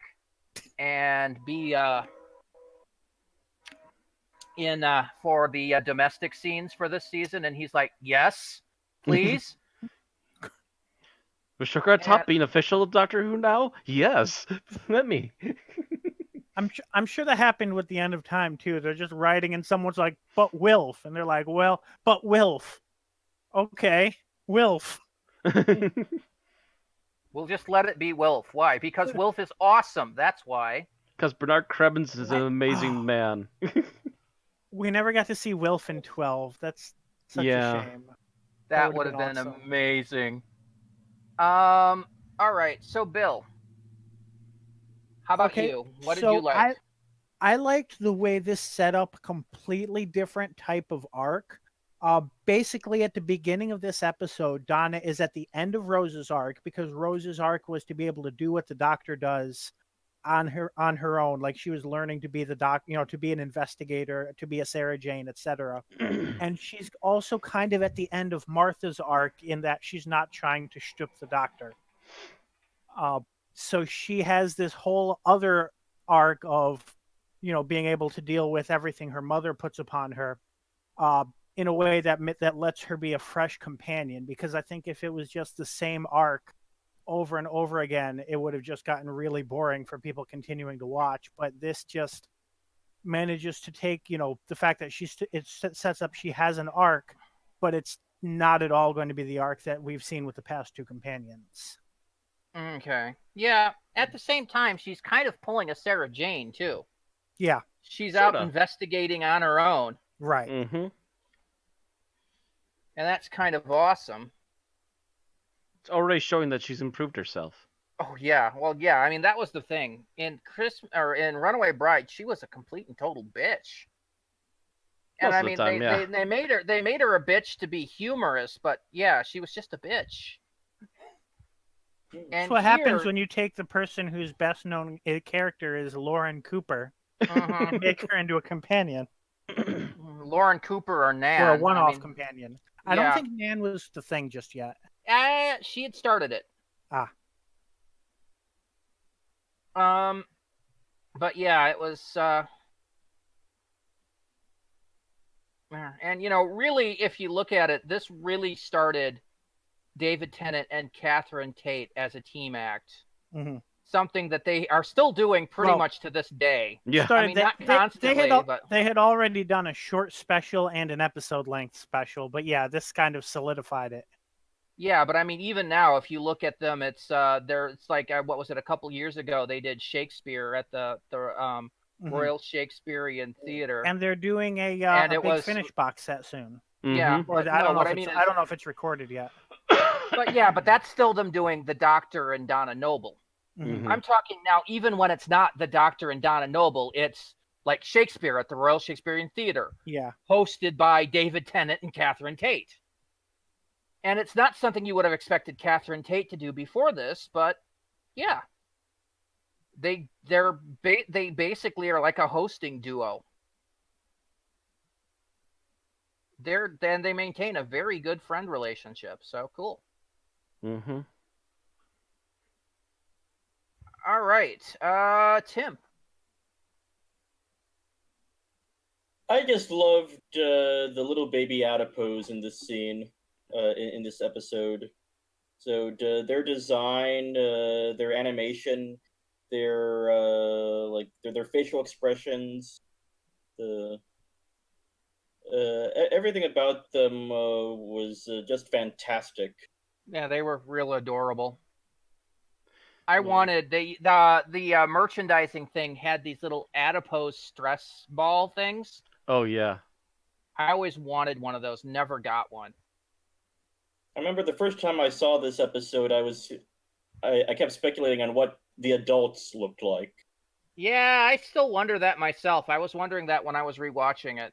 and be in for the domestic scenes for this season? And he's like, yes, please. Was Sugar Top being official Doctor Who now? Yes. Let me. I'm sure that happened with the End of Time too. They're just writing and someone's like, but Wilf, and they're like, well, but Wilf. Okay, Wilf. We'll just let it be Wilf. Why? Because Wilf is awesome. That's why. Because Bernard Cribbins is an amazing man. We never got to see Wilf in 12. That's such a shame. That would have been awesome. Amazing. All right. So, Bill, how about you? What did you like? I liked the way this set up a completely different type of arc. Basically, at the beginning of this episode, Donna is at the end of Rose's arc because Rose's arc was to be able to do what the Doctor does on her own. Like she was learning to be the to be an investigator, to be a Sarah Jane, etc. And she's also kind of at the end of Martha's arc in that she's not trying to shtup the Doctor. So she has this whole other arc of, being able to deal with everything her mother puts upon her. In a way that lets her be a fresh companion, because I think if it was just the same arc over and over again, it would have just gotten really boring for people continuing to watch. But this just manages to take, the fact that it sets up she has an arc, but it's not at all going to be the arc that we've seen with the past two companions. Okay. Yeah. At the same time, she's kind of pulling a Sarah Jane too. Yeah. She's out investigating on her own. Right. Mm-hmm. And that's kind of awesome. It's already showing that she's improved herself. Oh yeah, well yeah. I mean that was the thing in in Runaway Bride. She was a complete and total bitch. And Most I of the mean time, they made her a bitch to be humorous, but yeah, she was just a bitch. And that's what happens when you take the person whose best known character is Lauren Cooper and make her into a companion. Lauren Cooper or Nan. For a one-off companion. I don't yeah. think Nan was the thing just yet. She had started it. Ah. But yeah, it was. And really, if you look at it, this really started David Tennant and Catherine Tate as a team act. Mm-hmm. Something that they are still doing pretty much to this day. Yeah. I mean, not constantly, but they had already done a short special and an episode-length special, but yeah, this kind of solidified it. Yeah, but I mean, even now, if you look at them, it's like what was it? A couple years ago, they did Shakespeare at the Royal Shakespearean Theater, and they're doing a Big Finish box set soon. Yeah, or I don't know if it's recorded yet. But that's still them doing the Doctor and Donna Noble. Mm-hmm. I'm talking now, even when it's not the Doctor and Donna Noble, it's like Shakespeare at the Royal Shakespearean Theater. Yeah. Hosted by David Tennant and Catherine Tate. And it's not something you would have expected Catherine Tate to do before this, but yeah. They basically are like a hosting duo. They maintain a very good friend relationship, so cool. Mm-hmm. All right, Tim. I just loved the little baby adipose in this scene, in this episode. So their design, their animation, their facial expressions, everything about them was just fantastic. Yeah, they were real adorable. I wanted the merchandising thing had these little adipose stress ball things. Oh yeah. I always wanted one of those, never got one. I remember the first time I saw this episode, I kept speculating on what the adults looked like. Yeah, I still wonder that myself. I was wondering that when I was rewatching it.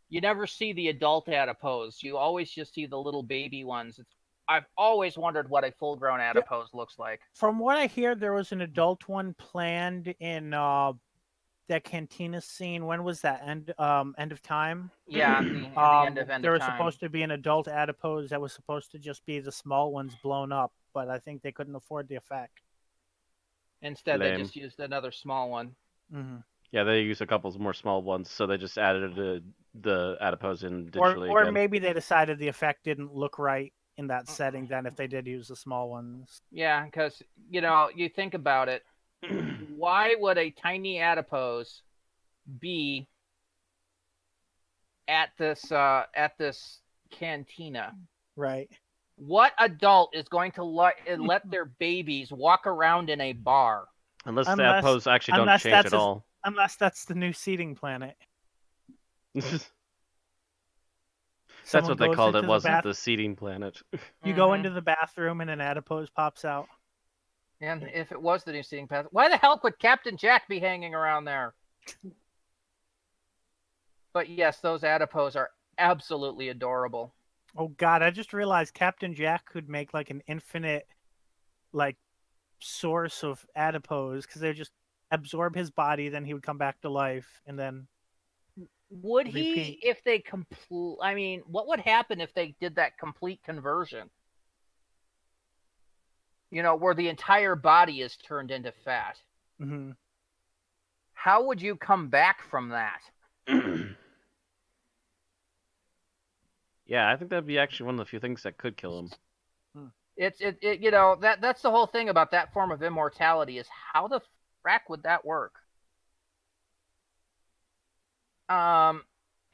You never see the adult adipose. You always just see the little baby ones. I've always wondered what a full-grown adipose looks like. From what I hear, there was an adult one planned in that cantina scene. When was that? End of time? Yeah, the end of time. There was supposed to be an adult adipose that was supposed to just be the small ones blown up, but I think they couldn't afford the effect. Instead, they just used another small one. Mm-hmm. Yeah, they used a couple more small ones, so they just added the adipose in digitally or again. Maybe they decided the effect didn't look right in that setting then if they did use the small ones. Yeah, because, you think about it. Why would a tiny adipose be at this cantina? Right. What adult is going to let their babies walk around in a bar? Unless the adipose actually don't change at all. Unless that's the new seating planet. That's what they called it, wasn't the seating planet. You go into the bathroom and an adipose pops out. And if it was the new seating planet, why the hell would Captain Jack be hanging around there? But yes, those adipose are absolutely adorable. Oh God, I just realized Captain Jack could make like an infinite source of adipose because they just absorb his body, then he would come back to life, and then would repeat. He if they what would happen if they did that complete conversion? Where the entire body is turned into fat. Mm-hmm. How would you come back from that? Yeah, I think that'd be actually one of the few things that could kill him. That's the whole thing about that form of immortality is how the frack would that work?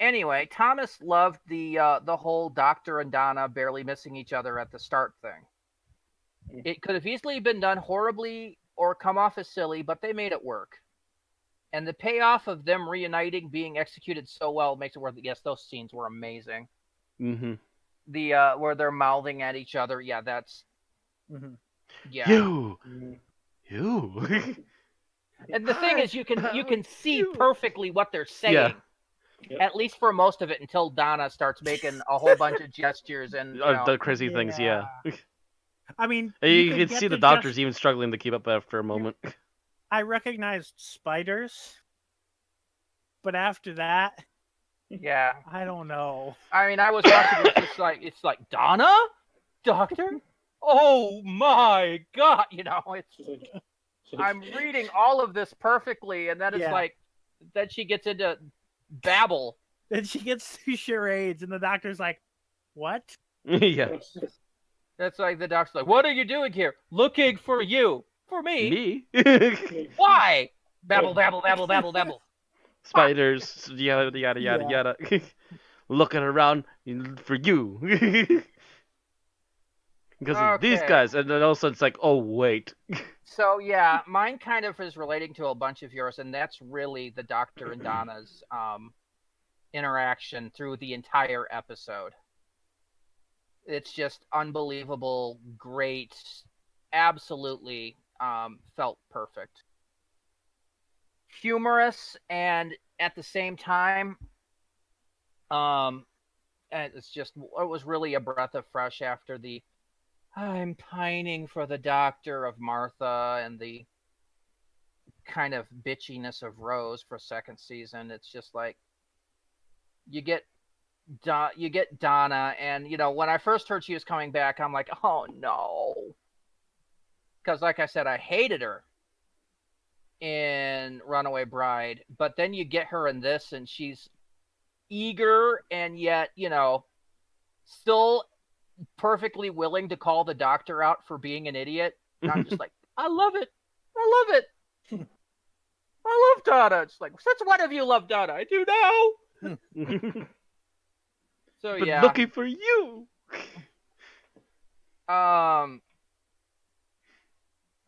Anyway, Thomas loved the whole Doctor and Donna barely missing each other at the start thing. It could have easily been done horribly or come off as silly, but they made it work. And the payoff of them reuniting being executed so well makes it worth it. Yes, those scenes were amazing. Mm-hmm. The where they're mouthing at each other, yeah, that's yeah. You. And the thing is, you can see perfectly what they're saying. Yeah. At least for most of it, until Donna starts making a whole bunch of gestures and the crazy things. Yeah. I mean, you can see the doctor's even struggling to keep up after a moment. I recognized spiders, but after that, Yeah. I don't know. I mean, I was watching this, it's like, Donna? Doctor? Oh my God! I'm reading all of this perfectly, and then it's like, then she gets into babble. Then she gets to charades, and the doctor's like, "What?" Yeah. That's like the doctor's like, "What are you doing here? Looking for you. For me? Me? Why?" Babble, babble, babble, babble, babble. Spiders, yada, yada, yada, yada. Looking around for you. Because of these guys. And then also it's like, oh, wait. So, yeah, mine kind of is relating to a bunch of yours, and that's really the Doctor and Donna's interaction through the entire episode. It's just unbelievable, great, absolutely felt perfect. Humorous, and at the same time, and it was really a breath of fresh after the "I'm pining for the doctor" of Martha and the kind of bitchiness of Rose for second season. It's just like you get Donna, and when I first heard she was coming back, I'm like, oh no, because like I said, I hated her in Runaway Bride, but then you get her in this, and she's eager and yet still perfectly willing to call the doctor out for being an idiot. And I'm just like, I love it. I love Donna. It's like, since when have you loved Donna? I do now. So but yeah. Looking for you.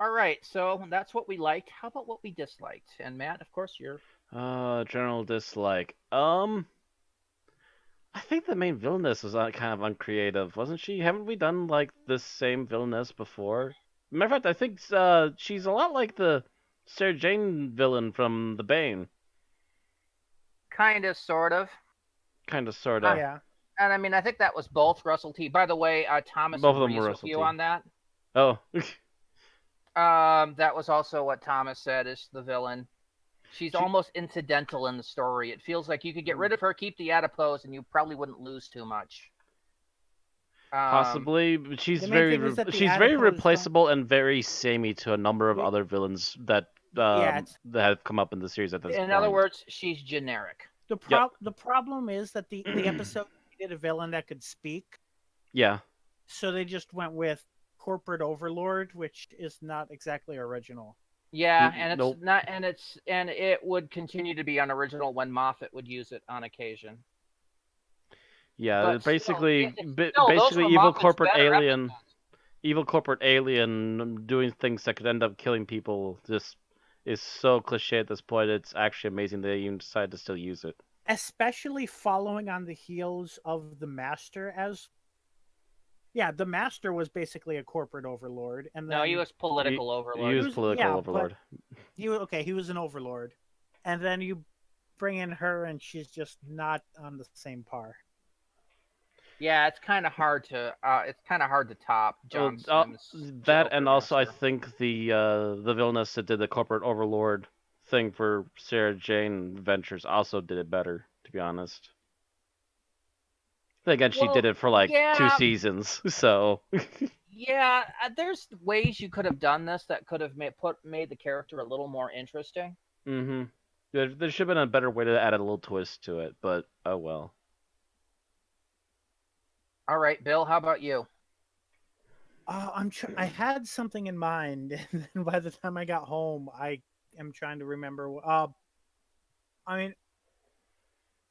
All right, so that's what we liked. How about what we disliked? And Matt, of course, you're... General dislike. I think the main villainess was kind of uncreative, wasn't she? Haven't we done, like, this same villainess before? Matter of fact, I think she's a lot like the Sarah Jane villain from The Bane. Kind of, sort of. Kind of, sort of. Yeah. And I mean, I think that was both Russell T. By the way, Thomas Both of them agrees were with Russell you T. on that. Oh. That was also what Thomas said is the villain. She's almost incidental in the story. It feels like you could get rid of her, keep the adipose, and you probably wouldn't lose too much. Possibly, but she's The main very thing is that the she's very adipose replaceable and very samey to a number of other villains that that have come up in the series at this point. In other words, she's generic. The problem is that the episode needed a villain that could speak. Yeah. So they just went with corporate overlord, which is not exactly original. Yeah, and it's not, and it would continue to be unoriginal when Moffat would use it on occasion. Yeah, But basically, those basically were evil Moffat's corporate better alien, evil corporate alien doing things that could end up killing people. Just is so cliche at this point. It's actually amazing they even decided to still use it. Especially following on the heels of the Master the Master was basically a corporate overlord, and then No, he was political overlord. He was political overlord. He was an overlord, and then you bring in her, and she's just not on the same par. Yeah, it's kind of hard to top John Sims. That, and also I think the villainess that did the corporate overlord thing for Sarah Jane Ventures also did it better, to be honest. Again, she did it for like 2 seasons, so. Yeah, there's ways you could have done this that could have made the character a little more interesting. Mm-hmm. There should have been a better way to add a little twist to it, but oh well. All right, Bill, how about you? I had something in mind, and then by the time I got home, I am trying to remember. I mean,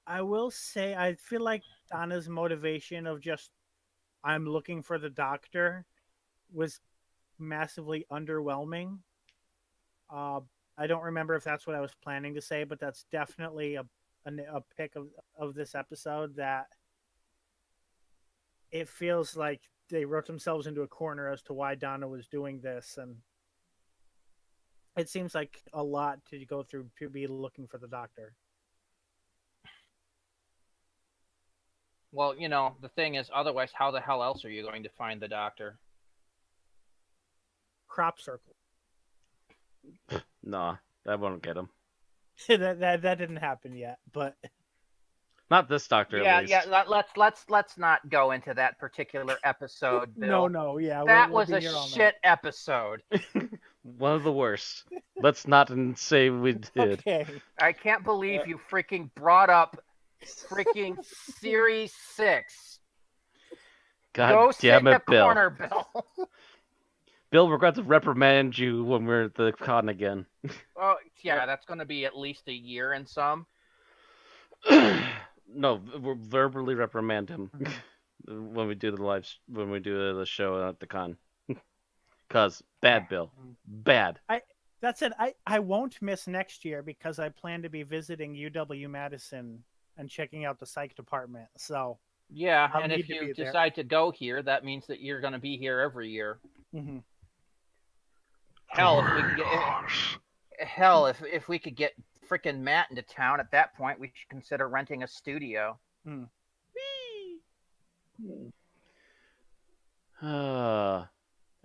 I will say I feel like Donna's motivation of just I'm looking for the doctor was massively underwhelming. I don't remember if that's what I was planning to say, but that's definitely a pick of this episode that it feels like they wrote themselves into a corner as to why Donna was doing this, and it seems like a lot to go through to be looking for the doctor. Well, the thing is, otherwise, how the hell else are you going to find the doctor? Crop circle. Nah, that won't get him. that didn't happen yet, but Not this doctor, Yeah, at least. yeah. Let's not go into that particular episode, Bill. no, yeah, That we'll was be a here all night. shit episode. One of the worst. Let's not say we did. Okay. I can't believe you freaking brought up freaking Series 6. God Go sit damn in it, the Bill. corner, Bill. Bill, we're going to reprimand you when we're at the con again. Oh, yeah, that's going to be at least a year and some. No, we'll verbally reprimand him when we do the show at the con. Cause bad, Bill, bad. That said, I won't miss next year because I plan to be visiting UW-Madison and checking out the psych department. So Yeah, I'll and need if to you be there. decide to go here, that means that you're going to be here every year. mhm. Hell, if we could get if we could get freaking Matt into town at that point, we should consider renting a studio.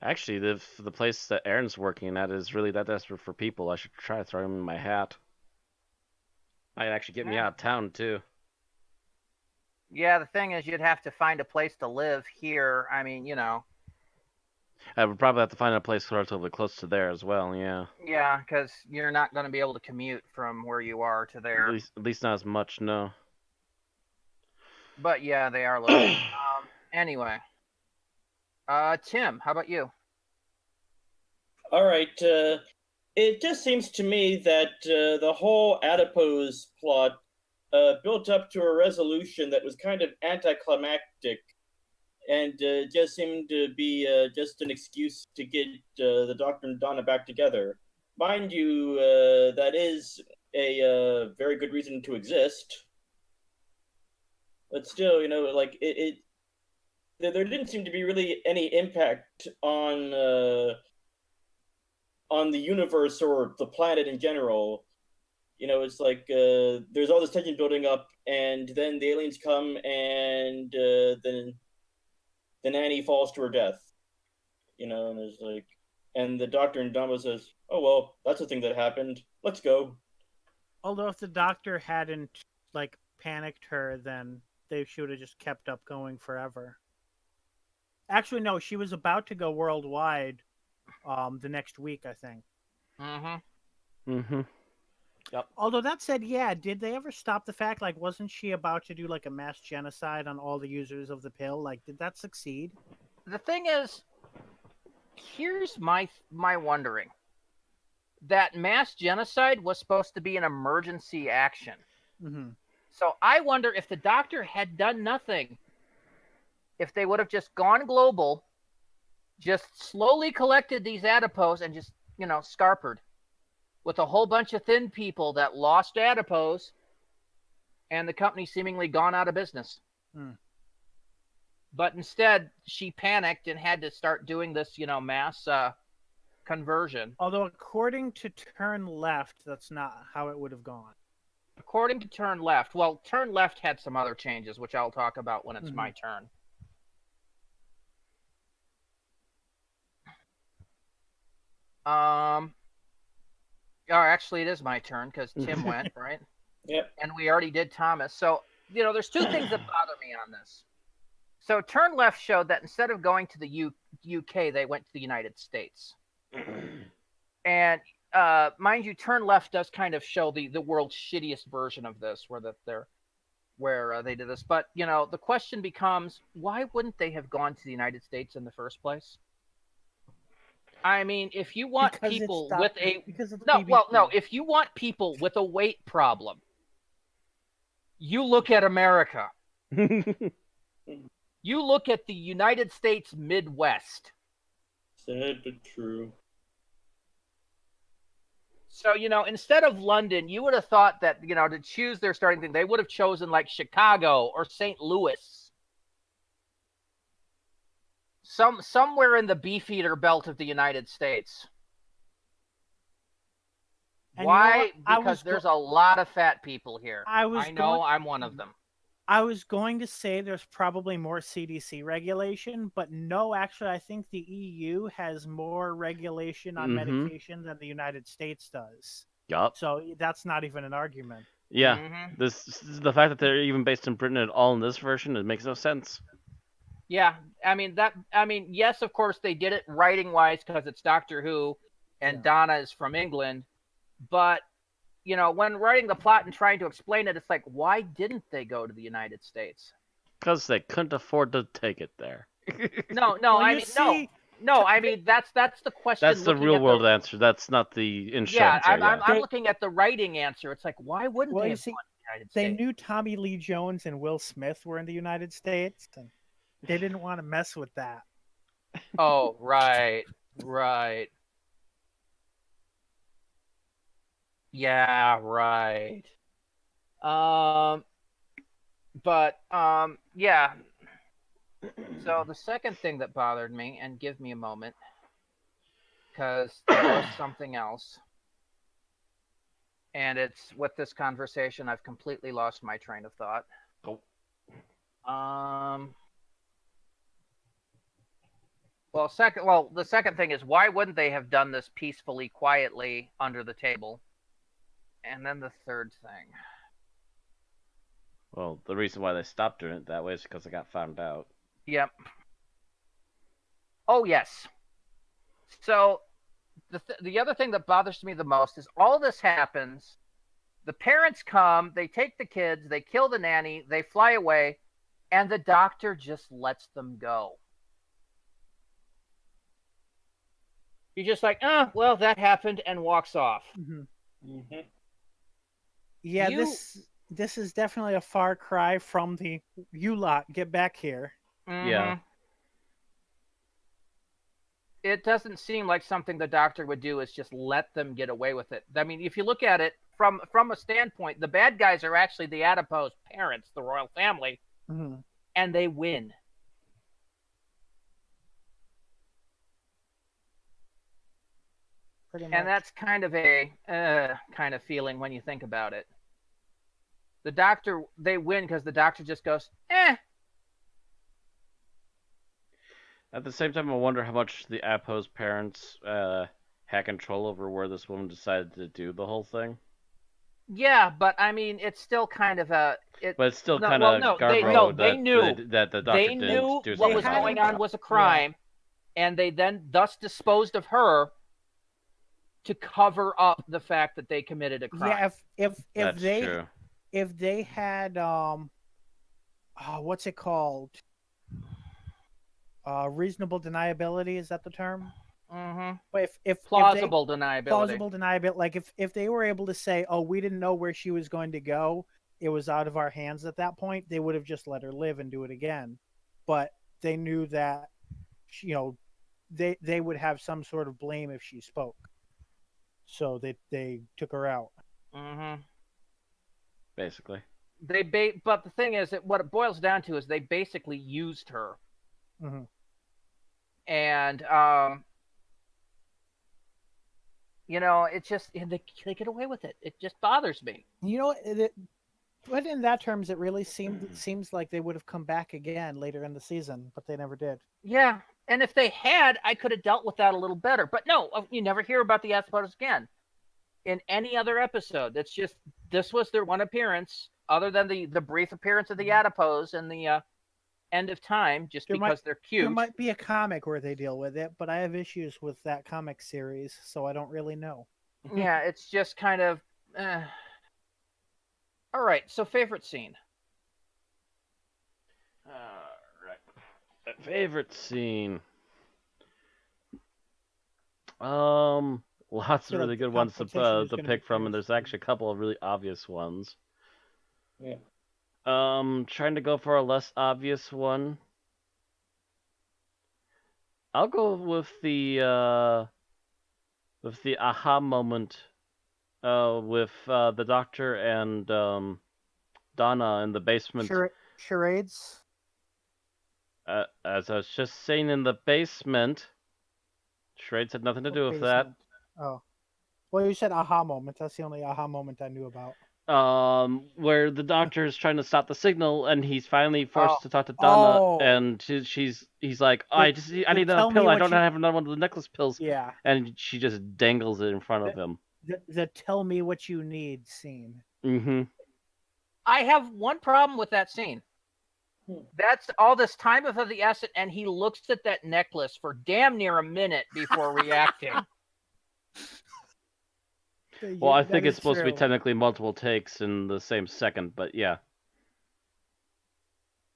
Actually, the place that Aaron's working at is really that desperate for people. I should try to throw him in my hat. Might actually get me out of town too. Yeah, the thing is, you'd have to find a place to live here. I mean, you know. I would probably have to find a place relatively close to there as well. Yeah. Yeah, because you're not going to be able to commute from where you are to there. At least not as much. No. But yeah, they are local. Anyway. Tim, how about you? All right. It just seems to me that the whole adipose plot built up to a resolution that was kind of anticlimactic, and just seemed to be just an excuse to get the Doctor and Donna back together. Mind you, that is a very good reason to exist. But still, you know, like there didn't seem to be really any impact on the universe or the planet in general. You know, it's like there's all this tension building up, and then the aliens come, and then Annie falls to her death. You know, and there's like, and the Doctor and Donna says, "Oh well, that's a thing that happened. Let's go." Although if the Doctor hadn't like panicked her, then they should have just kept up going forever. Actually, no, she was about to go worldwide the next week, I think. Yep. Although that said, yeah, did they ever stop the fact, like, wasn't she about to do like a mass genocide on all the users of the pill? Like, did that succeed? The thing is, here's my wondering. That mass genocide was supposed to be an emergency action. Mm-hmm. So I wonder if the Doctor had done nothing, if they would have just gone global, just slowly collected these adipose and just, you know, scarpered with a whole bunch of thin people that lost adipose, and the company seemingly gone out of business. But instead, she panicked and had to start doing this, you know, mass conversion. Although according to Turn Left, that's not how it would have gone. According to Turn Left, well, Turn Left had some other changes, which I'll talk about when it's my turn. Actually, it is my turn because Tim went, right? Yep. And we already did Thomas. So, you know, there's two things that bother me on this. So Turn Left showed that instead of going to the UK, they went to the United States. And mind you, Turn Left does kind of show the world's shittiest version of this, where they did this. But, you know, the question becomes, why wouldn't they have gone to the United States in the first place? I mean, if you want Because people it's with a because of the no, BBC. well, no, if you want people with a weight problem, you look at America. You look at the United States Midwest. Sad but true. So, you know, instead of London, you would have thought that, you know, to choose their starting thing, they would have chosen like Chicago or St. Louis. Somewhere in the beefeater belt of the United States. And Why? you know Because there's a lot of fat people here. I know I'm one of them. I was going to say there's probably more CDC regulation, but no, actually, I think the EU has more regulation on medication than the United States does. Yup. So that's not even an argument. Yeah. Mhm. The fact that they're even based in Britain at all in this version, it makes no sense. Yeah, yes, of course they did it writing-wise because it's Doctor Who, and Donna is from England. But when writing the plot and trying to explain it, it's like, why didn't they go to the United States? Because they couldn't afford to take it there. No, Well, I you mean, see- no. I mean, that's the question. That's the looking real at world answer. That's not the Yeah, insurance. I'm looking at the writing answer. It's like, why wouldn't Well, they you have see, gone to the United They States? knew Tommy Lee Jones and Will Smith were in the United States, and they didn't want to mess with that. Oh, right. Yeah, right. Yeah. So the second thing that bothered me, and give me a moment, because there was something else, and it's with this conversation, I've completely lost my train of thought. Oh. The second thing is, why wouldn't they have done this peacefully, quietly, under the table? And then the third thing. Well, the reason why they stopped doing it that way is because they got found out. Yep. Oh, yes. So, the other thing that bothers me the most is all this happens. The parents come, they take the kids, they kill the nanny, they fly away, and the doctor just lets them go. He's just like, well, that happened, and walks off. Yeah, this is definitely a far cry from the "you lot get back here." Yeah. It doesn't seem like something the doctor would do, is just let them get away with it. I mean, if you look at it from a standpoint, the bad guys are actually the adipose parents, the royal family, and they win. Pretty much. And that's kind of a kind of feeling when you think about it. The doctor, they win because the doctor just goes, eh. At the same time, I wonder how much the Apo's parents had control over where this woman decided to do the whole thing. Yeah, but I mean, it's still kind of a. But it's still kind of garbage. They knew that the doctor they knew didn't do what was something going wrong. on was a crime, and they then thus disposed of her to cover up the fact that they committed a crime. Yeah, True. if they had what's it called? Reasonable deniability, is that the term? Mm-hmm. But if Plausible deniability. Plausible deniability. Like if they were able to say, "Oh, we didn't know where she was going to go. It was out of our hands at that point," they would have just let her live and do it again. But they knew that, they would have some sort of blame if she spoke. So they took her out. Mm-hmm. Basically. But the thing is, what it boils down to is they basically used her. Mm-hmm. And it's just they get away with it. It just bothers me. But in that terms, it really seems like they would have come back again later in the season, but they never did. Yeah, and if they had, I could have dealt with that a little better. But no, you never hear about the Asphodels again in any other episode. It's just this was their one appearance, other than the brief appearance of the adipose and the end of time, just because they're cute. There might be a comic where they deal with it, but I have issues with that comic series, so I don't really know. Yeah, it's just kind of. All right, so favorite scene. Right. Favorite scene. Lots of really good ones to pick from, and there's actually a couple of really obvious ones. Yeah. Trying to go for a less obvious one. I'll go with the aha moment with the doctor and Donna in the basement. Charades? As I was just saying, in the basement. Charades had nothing to do with that. Oh. Well, you said aha moment. That's the only aha moment I knew about. Where the doctor is trying to stop the signal, and he's finally forced to talk to Donna, and he's like, I need another pill. I don't have another one of the necklace pills. Yeah. And she just dangles it in front of him. the "tell me what you need" scene. Mm-hmm. I have one problem with that scene. That's all this time of the essence, and he looks at that necklace for damn near a minute before reacting. Well, I That think it's is supposed to be true. technically multiple takes in the same second, but yeah.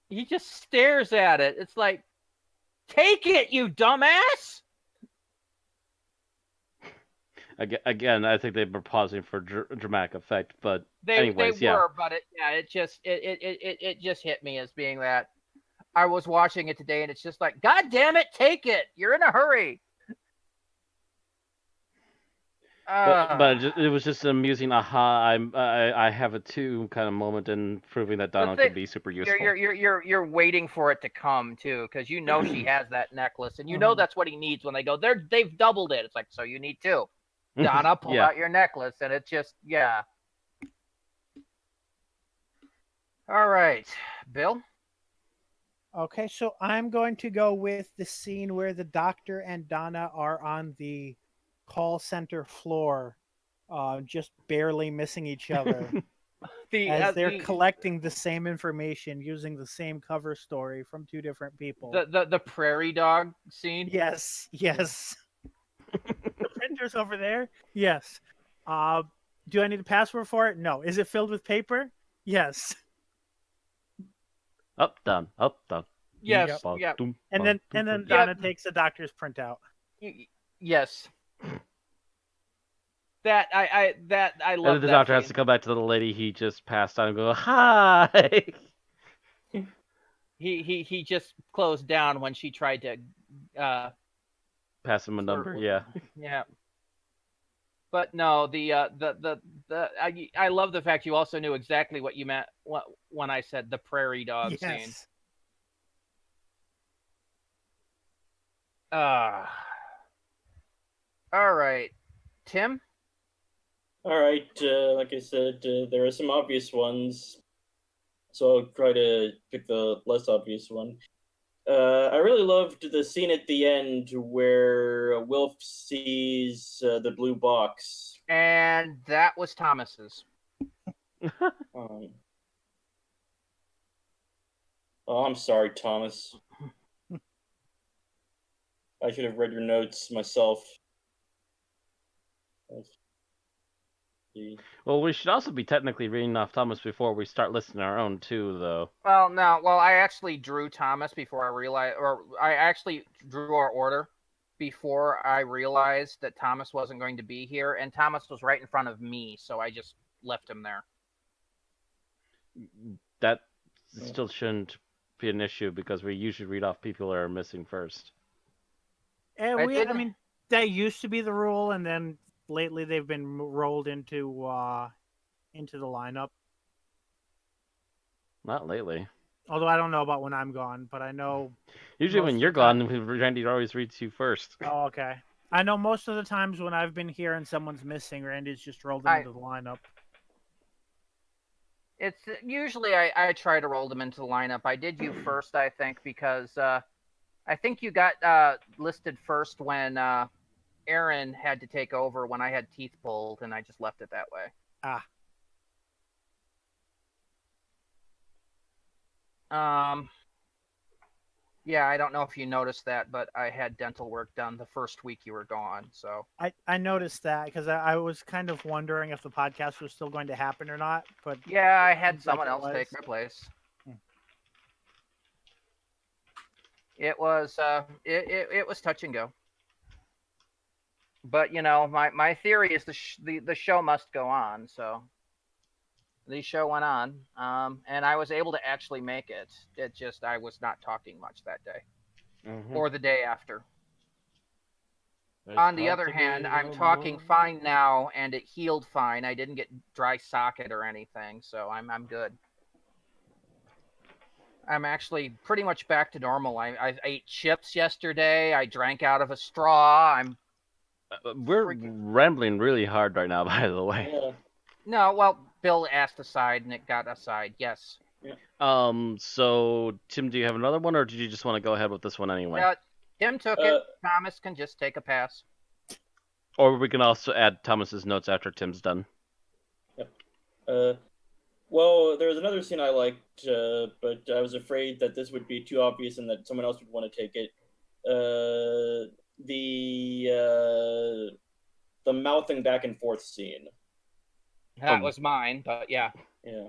He just stares at it. It's like, take it, you dumbass! Again, I think they were pausing for dramatic effect, but They anyways, yeah. were, but it just hit me as being that. I was watching it today, and it's just like, God damn it, take it! You're in a hurry. But it was just an amusing aha. I have it too kind of moment in proving that Donna can be super useful. You're waiting for it to come too, because you know she has that necklace, and you know that's what he needs when they go. They've doubled it. It's like, so you need two. Donna, pull out your necklace, and it's just All right, Bill. Okay, so I'm going to go with the scene where the doctor and Donna are on the call center floor, just barely missing each other. As they're collecting the same information using the same cover story from two different people. The prairie dog scene? Yes. The printer's over there? Yes. Do I need a password for it? No. Is it filled with paper? Yes. Up, down, up, down. Yes. Yep. And then Donna takes the doctor's printout. Yes. That I love. And then the doctor has to come back to the lady he just passed on and go, hi. He just closed down when she tried to pass him a number. Yeah. But no, I love the fact you also knew exactly what you meant when I said the prairie dog scene. All right, Tim. All right, like I said, there are some obvious ones, so I'll try to pick the less obvious one. I really loved the scene at the end where Wilf sees the blue box. And that was Thomas's. Oh, I'm sorry, Thomas. I should have read your notes myself. Well, we should also be technically reading off Thomas before we start listing our own too, though. Well, no. Well, I actually drew Thomas before I realized, or I actually drew our order before I realized that Thomas wasn't going to be here, and Thomas was right in front of me, so I just left him there. That still shouldn't be an issue because we usually read off people that are missing first. And I mean, that used to be the rule, and then lately they've been rolled into the lineup. Not lately. Although I don't know about when I'm gone, but I know usually when you're gone, Randy always reads you first. Oh, okay. I know most of the times when I've been here and someone's missing, Randy's just rolled into the lineup. It's usually I try to roll them into the lineup. I did you first, I think, because I think you got listed first when Aaron had to take over when I had teeth pulled, and I just left it that way. Yeah, I don't know if you noticed that, but I had dental work done the first week you were gone, so. I noticed that because I was kind of wondering if the podcast was still going to happen or not, but. Yeah, I had someone else take my place. It was it was touch and go. But you know, my theory is the show must go on. So the show went on, and I was able to actually make it. It just I was not talking much that day, or the day after. On the other hand, I'm talking fine now, and it healed fine. I didn't get dry socket or anything, so I'm good. I'm actually pretty much back to normal. I ate chips yesterday. I drank out of a straw. We're rambling really hard right now, by the way. Yeah. No, well, Bill asked aside, and it got aside. Yes. So, Tim, do you have another one, or did you just want to go ahead with this one anyway? Tim took it. Thomas can just take a pass. Or we can also add Thomas's notes after Tim's done. Well, there was another scene I liked, but I was afraid that this would be too obvious and that someone else would want to take it. The mouthing back and forth scene. That was mine, but yeah. Yeah.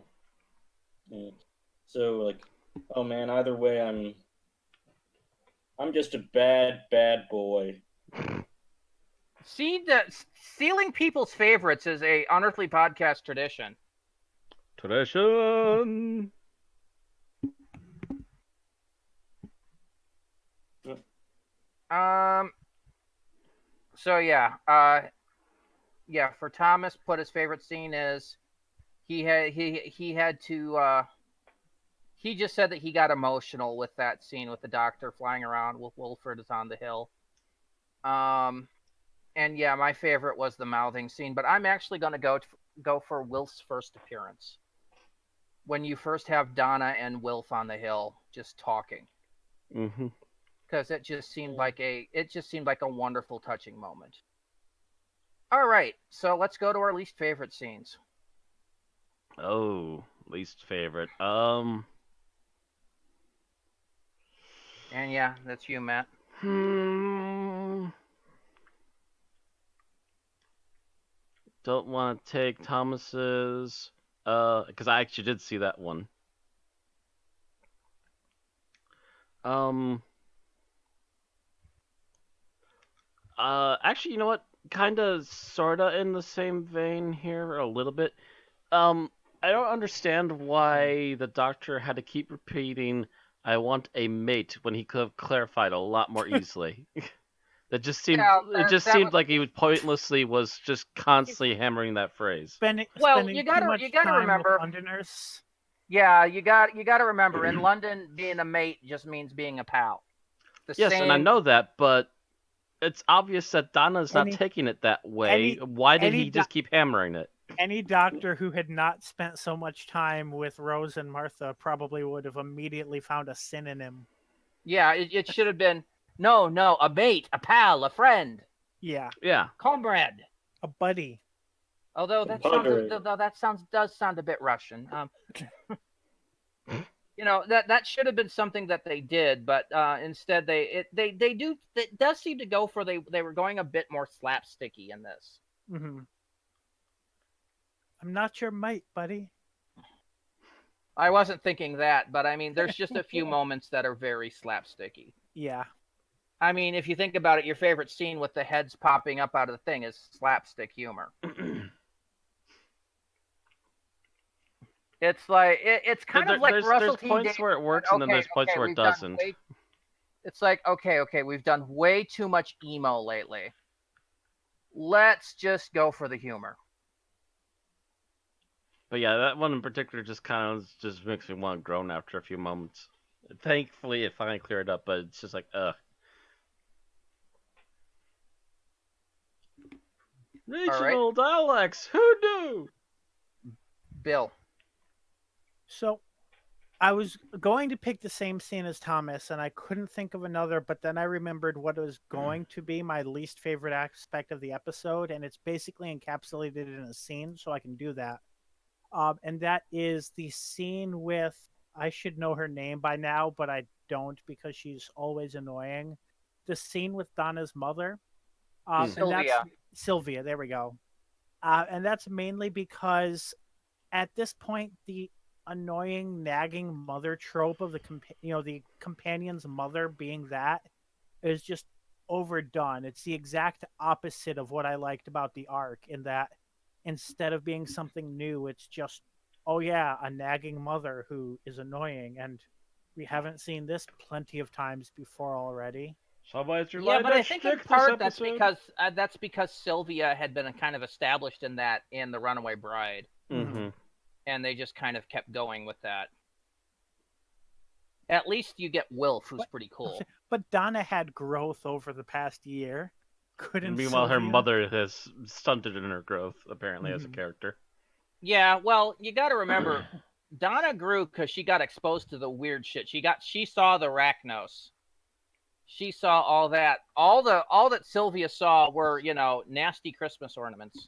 So like, oh man, either way, I'm just a bad boy. See, that stealing people's favorites is a Unearthly Podcast tradition. Tradition. So yeah, for Thomas, put his favorite scene is he just said that he got emotional with that scene with the doctor flying around with Wilfred is on the hill. And yeah, my favorite was the mouthing scene, but I'm actually going to go for Wilf's first appearance. When you first have Donna and Wilf on the hill just talking. Mm-hmm. Because it just seemed like a wonderful, touching moment. All right, so let's go to our least favorite scenes. Oh, least favorite. And yeah, that's you, Matt. Don't want to take Thomas's, because I actually did see that one. Actually, you know what? Kinda, sorta in the same vein here, a little bit. I don't understand why the doctor had to keep repeating, "I want a mate," when he could have clarified a lot more easily. That just seemed, seemed like he pointlessly was just constantly hammering that phrase. Spending you too gotta much remember. time with Londoners. Yeah, you got to remember. In London, being a mate just means being a pal. Yes, and I know that, but it's obvious that Donna's not taking it that way. Why did he just keep hammering it? Any doctor who had not spent so much time with Rose and Martha probably would have immediately found a synonym. Yeah, it should have been, no, a mate, a pal, a friend. Yeah. Yeah. Comrade. A buddy. Although that does sound a bit Russian. That should have been something that they did, but instead it does seem to go for they were going a bit more slapsticky in this. Mm-hmm. I'm not your mate, buddy. I wasn't thinking that, but I mean, there's just a few moments that are very slapsticky. Yeah. I mean, if you think about it, your favorite scene with the heads popping up out of the thing is slapstick humor. It's like it's kind of like Russell T. There's points where it works, and then there's points where it doesn't. It's like okay, we've done way too much emo lately. Let's just go for the humor. But yeah, that one in particular just makes me want to groan after a few moments. Thankfully, it finally cleared up, but it's just like, ugh. Regional dialects, who knew? Bill. So, I was going to pick the same scene as Thomas, and I couldn't think of another, but then I remembered what was going to be my least favorite aspect of the episode, and it's basically encapsulated in a scene, so I can do that. And that is the scene with, I should know her name by now, but I don't because she's always annoying. The scene with Donna's mother. Sylvia, there we go. And that's mainly because at this point, the annoying, nagging mother trope of the companion's mother being that is just overdone. It's the exact opposite of what I liked about the arc, in that instead of being something new, it's just, oh yeah, a nagging mother who is annoying, and we haven't seen this plenty of times before already. But I think in part that's because Sylvia had been kind of established in The Runaway Bride. Mm-hmm. And they just kind of kept going with that. At least you get Wilf, who's pretty cool. But Donna had growth over the past year. Meanwhile, her mother has stunted in her growth, apparently, as a character. Yeah, well, you got to remember, Donna grew because she got exposed to the weird shit. She saw the Rachnos. She saw all that. All that Sylvia saw were, nasty Christmas ornaments.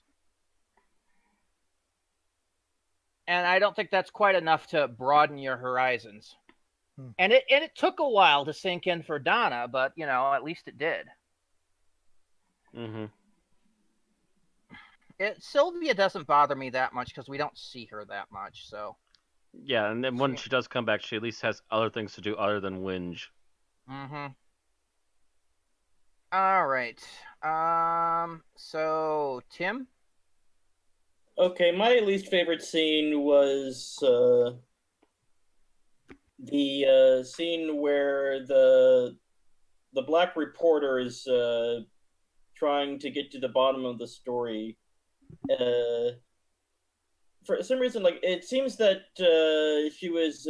And I don't think that's quite enough to broaden your horizons. And it took a while to sink in for Donna, but at least it did. Mm-hmm. Sylvia doesn't bother me that much because we don't see her that much. So. Yeah, and then when she does come back, she at least has other things to do other than whinge. Mm-hmm. All right. So Tim. Okay, my least favorite scene was the scene where the black reporter is trying to get to the bottom of the story. For some reason, it seems that she was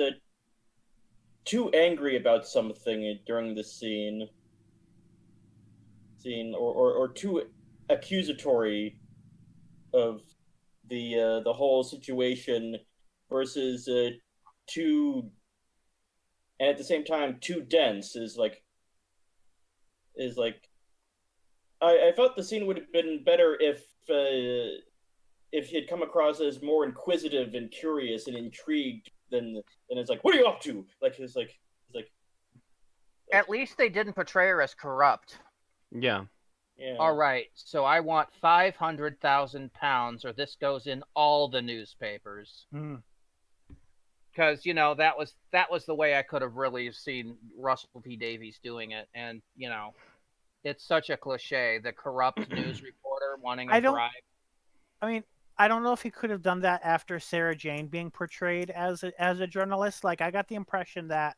too angry about something during the scene, or too accusatory of the whole situation, versus too, and at the same time too dense. I felt the scene would have been better if he had come across as more inquisitive and curious and intrigued than it's like, what are you up to? At least they didn't portray her as corrupt. Yeah. Yeah. All right, so I want 500,000 pounds, or this goes in all the newspapers. Because that was the way I could have really seen Russell T Davies doing it, and it's such a cliche, the corrupt news reporter wanting a bribe. I mean, I don't know if he could have done that after Sarah Jane being portrayed as a journalist. I got the impression that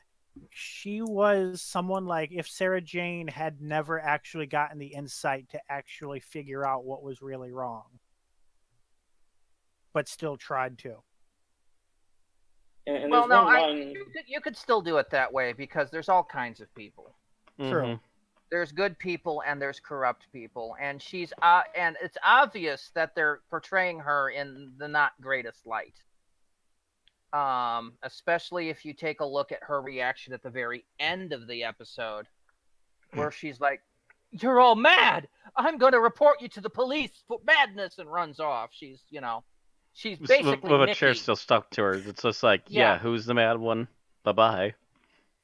she was someone if Sarah Jane had never actually gotten the insight to actually figure out what was really wrong, but still tried to. And well, no, you could still do it that way because there's all kinds of people. True. There's good people and there's corrupt people, and she's and it's obvious that they're portraying her in the not greatest light. Especially if you take a look at her reaction at the very end of the episode, where she's like, "You're all mad! I'm going to report you to the police for madness," and runs off. She's basically with a Mickey. chair still stuck to her. It's just like, yeah, who's the mad one? Bye-bye.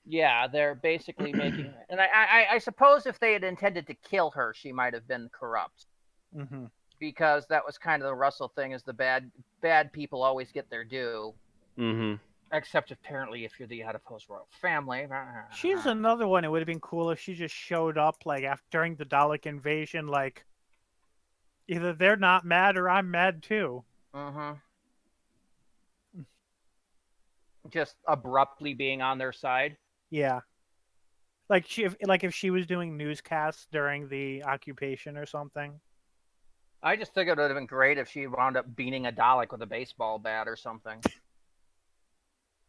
Yeah, they're basically making, and I suppose if they had intended to kill her, she might have been corrupt. Mm-hmm. Because that was kind of the Russell thing, is the bad people always get their due. Mm-hmm. Except apparently if you're the adipose royal family. She's another one. It would have been cool if she just showed up during the Dalek invasion, either they're not mad or I'm mad too. Mm-hmm. Just abruptly being on their side. Yeah. If she was doing newscasts during the occupation or something. I just think it would have been great if she wound up beating a Dalek with a baseball bat or something.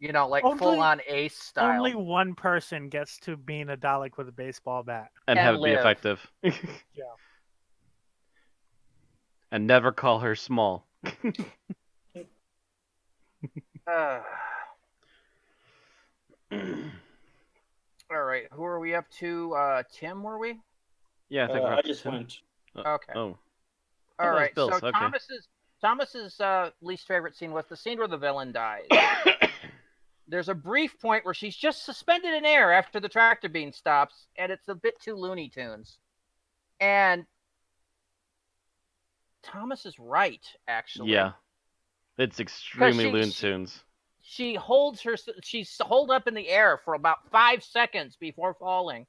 Full-on Ace style. Only one person gets to beat a Dalek with a baseball bat. And have it be effective. Yeah. And never call her small. All right, who are we up to? Tim, were we? Yeah, I think I just went. Okay. Oh. All right, Bill's. so Okay. Thomas's least favorite scene was the scene where the villain dies. There's a brief point where she's just suspended in air after the tractor beam stops, and it's a bit too Looney Tunes. And Thomas is right, actually. Yeah. It's extremely Looney Tunes. She's holed up in the air for about 5 seconds before falling.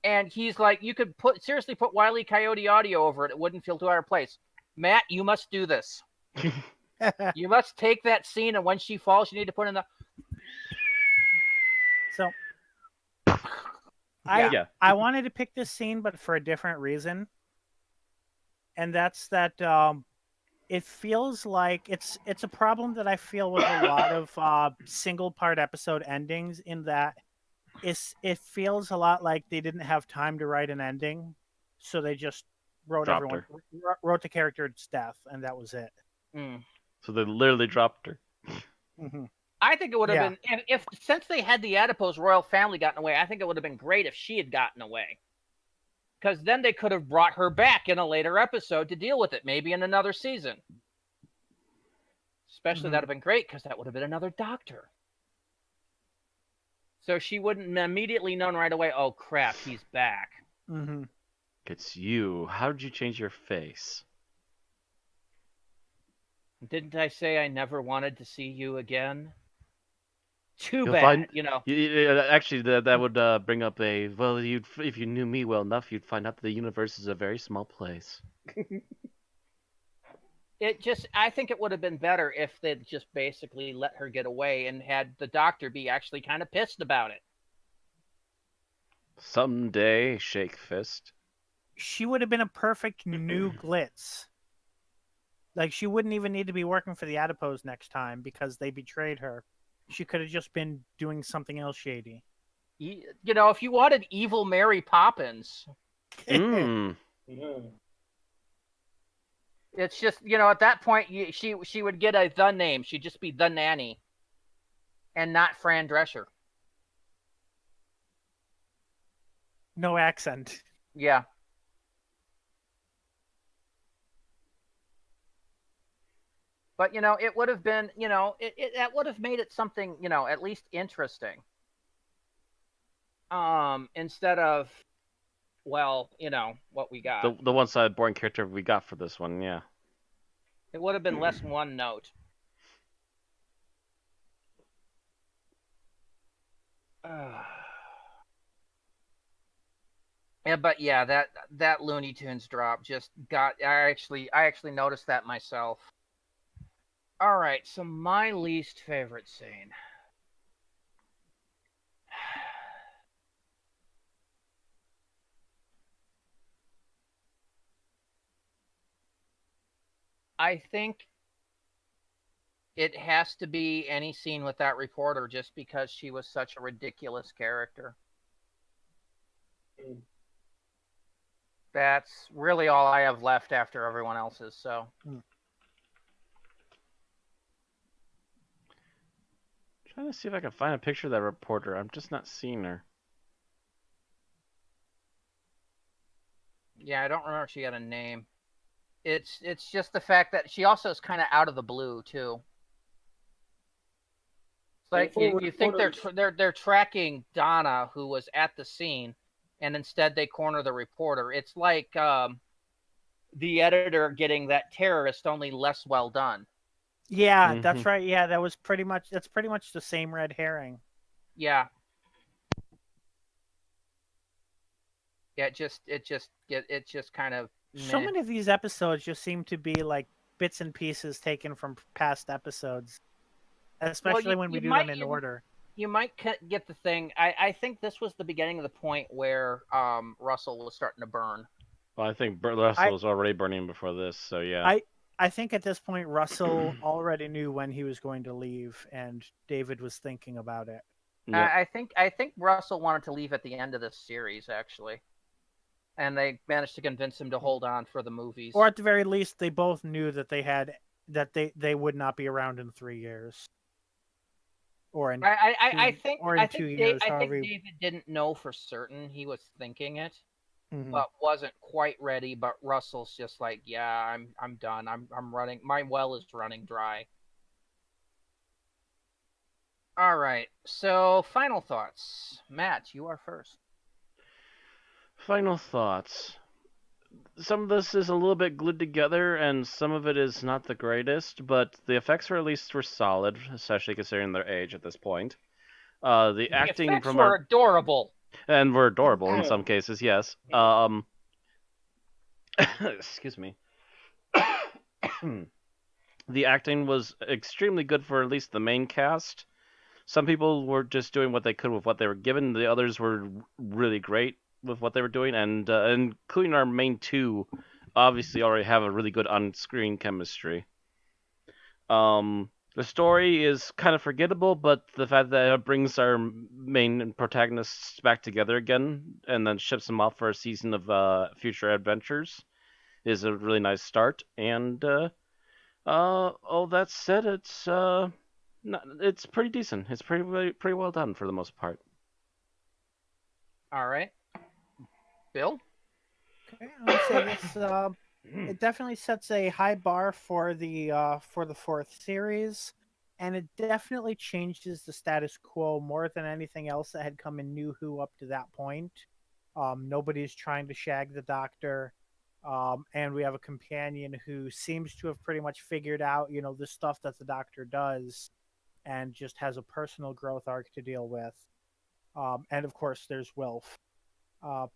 And he's like, you could seriously put Wile E. Coyote audio over it. It wouldn't feel too out of place. Matt, you must do this. You must take that scene, and when she falls, you need to put in the... So, I wanted to pick this scene, but for a different reason. And that's that it feels like it's a problem that I feel with a lot of single-part episode endings, in that it feels a lot like they didn't have time to write an ending, so they just wrote the character's death, and that was it. Mm. So they literally dropped her. Mm-hmm. I think it would have Yeah. been if since they had the adipose royal family gotten away. I think it would have been great if she had gotten away, because then they could have brought her back in a later episode to deal with it, maybe in another season. Especially that'd have been great because that would have been another doctor. So she wouldn't immediately known right away. Oh crap, he's back. Mm-hmm. It's you. How did you change your face? Didn't I say I never wanted to see you again? Too You'll bad, find- you know. Actually, that would bring up a well. If you knew me well enough, you'd find out that the universe is a very small place. I think it would have been better if they'd just basically let her get away and had the doctor be actually kind of pissed about it. Someday, shake fist. She would have been a perfect new Glitz. Like, she wouldn't even need to be working for the Adipose next time because they betrayed her. She could have just been doing something else shady. You know, if you wanted evil Mary Poppins, Mm. it's just, you know, at that point, she would get the name. She'd just be the nanny and not Fran Drescher. No accent. Yeah. But, you know, it would have been, you know, that would have made it something, you know, at least interesting. Instead of, well, you know, what we got. The one-sided boring character we got for this one, yeah. It would have been less one note. Yeah, but yeah, that Looney Tunes drop just got. I actually noticed that myself. All right, so my least favorite scene. I think it has to be any scene with that reporter just because she was such a ridiculous character. That's really all I have left after everyone else's, so. Trying to see if I can find a picture of that reporter. I'm just not seeing her. Yeah, I don't remember if she had a name. It's just the fact that she also is kind of out of the blue too. It's like you think they're tracking Donna, who was at the scene, and instead they corner the reporter. It's like the editor getting that terrorist, only less well done. Yeah, that's right. Yeah, that's pretty much the same red herring. Yeah. Yeah, it just kind of so many of these episodes just seem to be like bits and pieces taken from past episodes, especially when we do them in order. You might get the thing. I think this was the beginning of the point where Russell was starting to burn. Well, I think Russell was already burning before this, so yeah. I think at this point Russell already knew when he was going to leave, and David was thinking about it. Yep. I think Russell wanted to leave at the end of this series, actually, and they managed to convince him to hold on for the movies. Or at the very least, they both knew that they would not be around in 3 years. Or in I think 2 years. I think David didn't know for certain. He was thinking it. Mm-hmm. But wasn't quite ready. But Russell's just like, yeah, I'm done. I'm running. My well is running dry. All right. So final thoughts, Matt. You are first. Final thoughts. Some of this is a little bit glued together, and some of it is not the greatest. But the effects were solid, especially considering their age at this point. The acting effects from were adorable. And were adorable in some cases, yes. Excuse me. The acting was extremely good for at least the main cast. Some people were just doing what they could with what they were given. The others were really great with what they were doing, and including our main two, obviously already have a really good on-screen chemistry. The story is kind of forgettable, but the fact that it brings our main protagonists back together again and then ships them off for a season of future adventures is a really nice start. And all that said, it's No, it's pretty decent. It's pretty well done for the most part. All right. Bill? Okay, I would say this. It definitely sets a high bar for the fourth series, and it definitely changes the status quo more than anything else that had come in New Who up to that point. Nobody's trying to shag the Doctor, and we have a companion who seems to have pretty much figured out, the stuff that the Doctor does, and just has a personal growth arc to deal with. And of course, there's Wilf. Uh,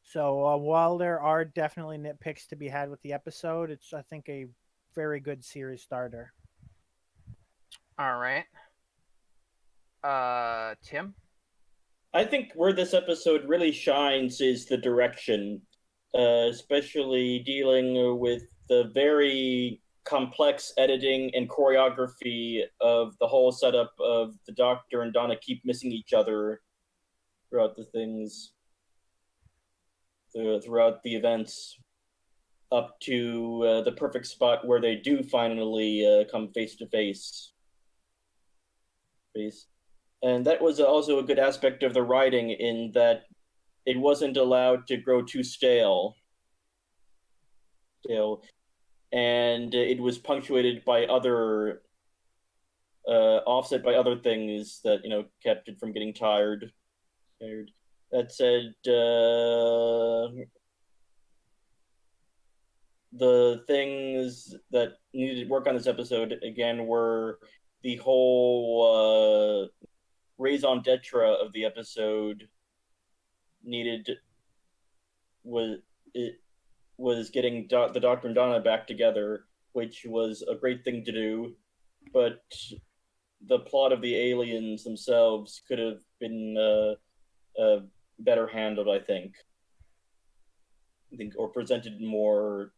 So while there are definitely nitpicks to be had with the episode, it's, I think, a very good series starter. All right. Tim? I think where this episode really shines is the direction, especially dealing with the very complex editing and choreography of the whole setup of the Doctor and Donna keep missing each other throughout the things. Throughout the events, up to the perfect spot where they do finally come face to face. And that was also a good aspect of the writing, in that it wasn't allowed to grow too stale. And it was punctuated by other offset by other things that kept it from getting tired. That said, the things that needed work on this episode again were the whole raison d'etre of the episode. Was getting the Doctor and Donna back together, which was a great thing to do, but the plot of the aliens themselves could have been better handled, I think, or presented more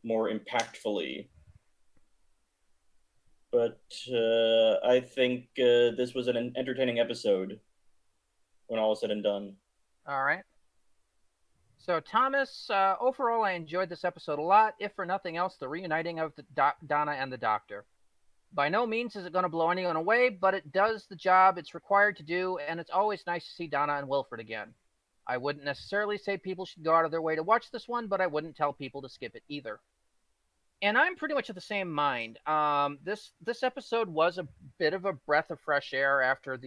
impactfully. But I think this was an entertaining episode when all is said and done. All right. So, Thomas, overall, I enjoyed this episode a lot, if for nothing else, the reuniting of Donna and the Doctor. By no means is it going to blow anyone away, but it does the job it's required to do, and it's always nice to see Donna and Wilfred again. I wouldn't necessarily say people should go out of their way to watch this one, but I wouldn't tell people to skip it either. And I'm pretty much of the same mind. This episode was a bit of a breath of fresh air after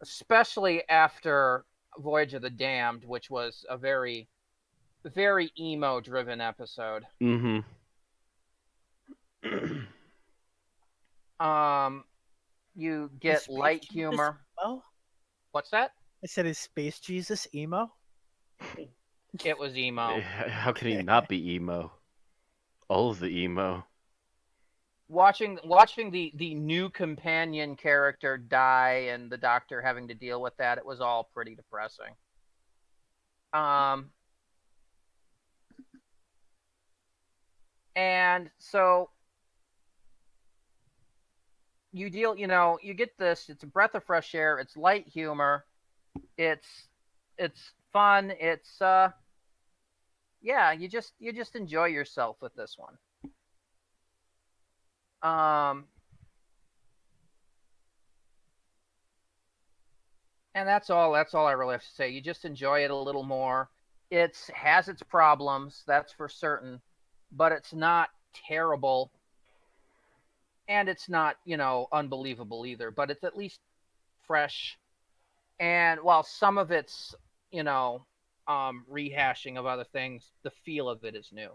especially after Voyage of the Damned, which was a very, very emo-driven episode. Mm-hmm. You get light humor. Emo? What's that? I said, is Space Jesus emo? It was emo. How can he not be emo? All of the emo. Watching the new companion character die and the Doctor having to deal with that, it was all pretty depressing. And so you get this, it's a breath of fresh air, it's light humor, it's fun, it's you just enjoy yourself with this one. And that's all I really have to say. You just enjoy it a little more. It has its problems, that's for certain, but it's not terrible. And it's not, unbelievable either, but it's at least fresh. And while some of it's, rehashing of other things, the feel of it is new.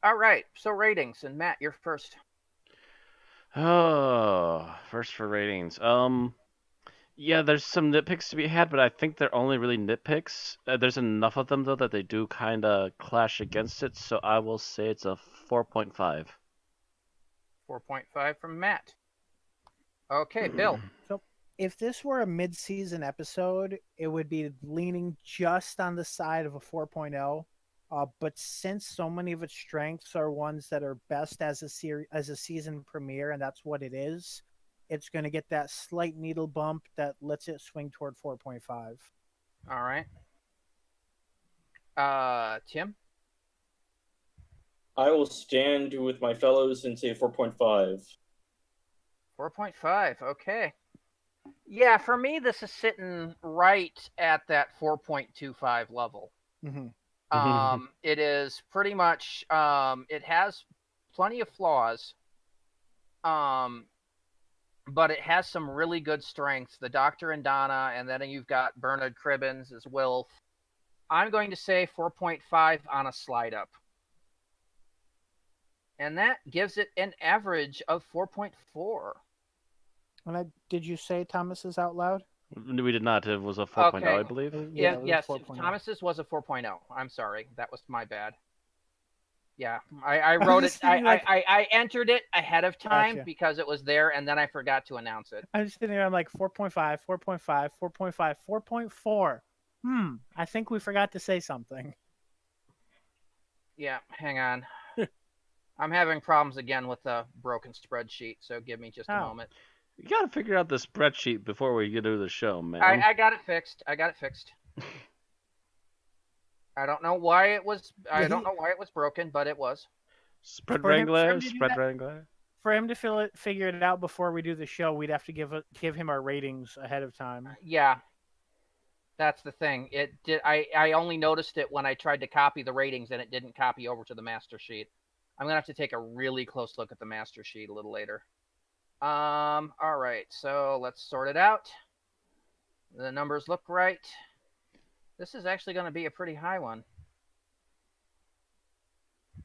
All right, so ratings, and Matt, you're first. Oh, first for ratings. Yeah, there's some nitpicks to be had, but I think they're only really nitpicks. There's enough of them, though, that they do kind of clash against it, so I will say it's a 4.5. 4.5 from Matt. Okay, Bill. So if this were a mid-season episode, it would be leaning just on the side of a 4.0. But since so many of its strengths are ones that are best as a season premiere, and that's what it is, it's going to get that slight needle bump that lets it swing toward 4.5. All right. Tim? I will stand with my fellows and say 4.5. 4.5. Okay. Yeah, for me, this is sitting right at that 4.25 level. Mm-hmm. It is pretty much. It has plenty of flaws. But it has some really good strengths. The Doctor and Donna, and then you've got Bernard Cribbins as Wilf. I'm going to say 4.5 on a slide up. And that gives it an average of 4.4. And did you say Thomas's out loud? We did not. It was a 4.0, Okay. I believe. Yeah, it was yes, 4.0. Thomas's was a 4.0. I'm sorry. That was my bad. Yeah, I wrote it. I entered it ahead of time Gotcha. because it was there, and then I forgot to announce it. I'm just sitting there. I'm like 4.5, 4.5, 4.5, 4.4. I think we forgot to say something. Yeah, hang on. I'm having problems again with the broken spreadsheet, so give me just a moment. You gotta figure out the spreadsheet before we get to the show, man. I got it fixed. I don't know why it was. I don't know why it was broken, but it was. Spread For him wrangler, to do spread that- wrangler. For him to figure it out before we do the show, we'd have to give him our ratings ahead of time. Yeah, that's the thing. It did. I only noticed it when I tried to copy the ratings, and it didn't copy over to the master sheet. I'm gonna have to take a really close look at the master sheet a little later. All right, so let's sort it out. The numbers look right. This is actually going to be a pretty high one.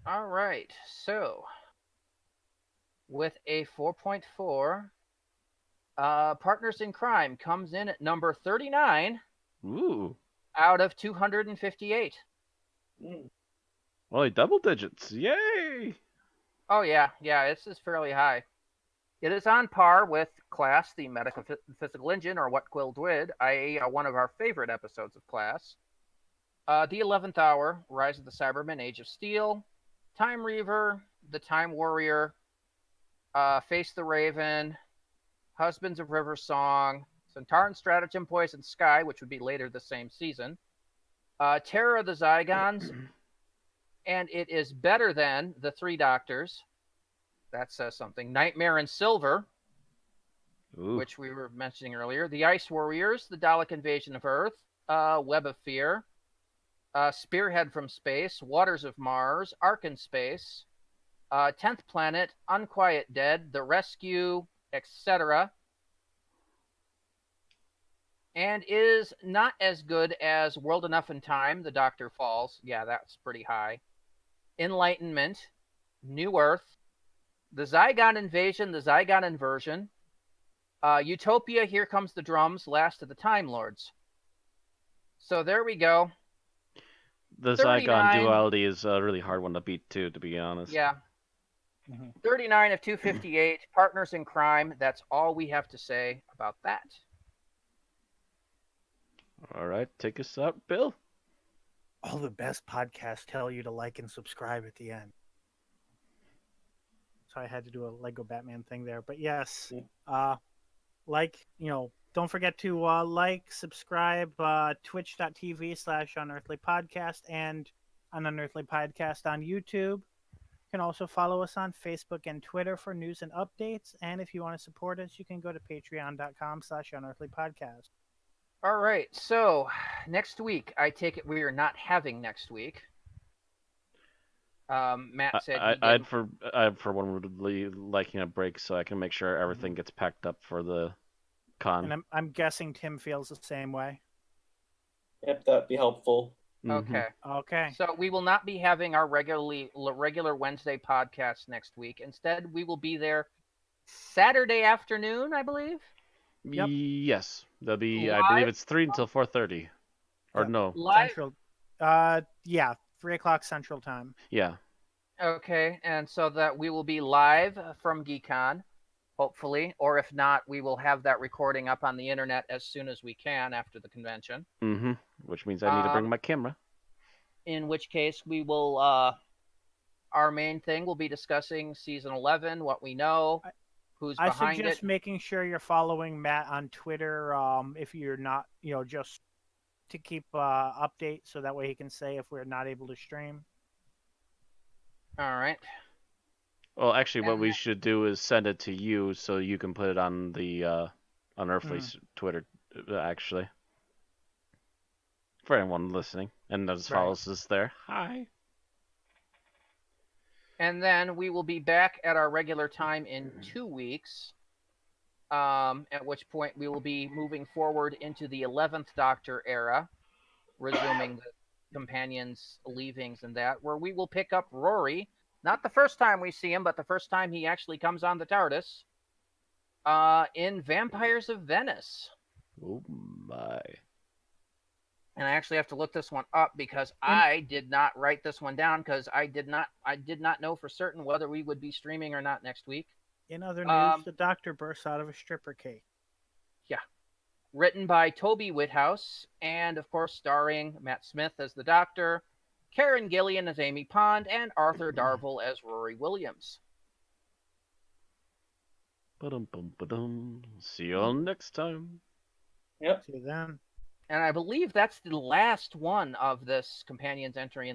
All right, so with a 4.4, Partners in Crime comes in at number 39. Ooh. Out of 258. Only double digits. Yay! Oh, yeah, this is fairly high. It is on par with Class, the Metaphysical Engine, or What Quill Did, i.e. one of our favorite episodes of Class. The 11th Hour, Rise of the Cybermen, Age of Steel, Time Reaver, The Time Warrior, Face the Raven, Husbands of River Song, Centauran Stratagem Poison Sky, which would be later the same season, Terror of the Zygons, and it is better than The Three Doctors. That says something. Nightmare in Silver, which we were mentioning earlier. The Ice Warriors, The Dalek Invasion of Earth, Web of Fear, Spearhead from Space, Waters of Mars, Ark in Space, 10th Planet, Unquiet Dead, The Rescue, etc. And is not as good as World Enough in Time, The Doctor Falls. Yeah, that's pretty high. Enlightenment, New Earth, The Zygon Invasion, The Zygon Inversion, Utopia, Here Comes the Drums, Last of the Time Lords. So there we go. The 39. Zygon duality is a really hard one to beat, too, to be honest. Yeah. 39 of 258, Partners in Crime. That's all we have to say about that. All right, take us out, Bill. All the best podcasts tell you to like and subscribe at the end. So I had to do a Lego Batman thing there. But yes, don't forget to like, subscribe, twitch.tv/Unearthly Podcast and on Unearthly Podcast on YouTube. You can also follow us on Facebook and Twitter for news and updates. And if you want to support us, you can go to patreon.com/Unearthly Podcast. All right, so next week, I take it we are not having next week. Matt said I'd for one would be liking a break so I can make sure everything gets packed up for the con. And I'm guessing Tim feels the same way. Yep, that'd be helpful. Okay. Okay. So we will not be having our regular Wednesday podcast next week. Instead, we will be there Saturday afternoon, I believe. Yep. Yes, that'll be. Live? I believe it's 3 until 4:30, or Yep. no? Live. Central. 3 o'clock Central Time. Yeah. Okay, and so that we will be live from GeekCon, hopefully, or if not, we will have that recording up on the internet as soon as we can after the convention. Which means I need to bring my camera. In which case, we will. Our main thing will be discussing season 11, what we know, who's I behind suggest it. making sure you're following Matt on Twitter. If you're not, just to keep update, so that way he can say if we're not able to stream. All right. Well, actually, what And we should do is send it to you so you can put it on the Unearthly's Twitter, actually. For anyone listening and that follows us there. Hi. And then we will be back at our regular time in 2 weeks, at which point we will be moving forward into the 11th Doctor era, resuming the companions' leavings and that, where we will pick up Rory, not the first time we see him, but the first time he actually comes on the TARDIS, in Vampires of Venice. Oh my. And I actually have to look this one up because I did not write this one down because I did not know for certain whether we would be streaming or not next week. In other news, the Doctor bursts out of a stripper cake. Yeah. Written by Toby Whithouse and, of course, starring Matt Smith as the Doctor, Karen Gillian as Amy Pond, and Arthur Darvill as Rory Williams. Ba-dum-bum-ba-dum. See you all next time. Yep. See you then. And I believe that's the last one of this companion's entry in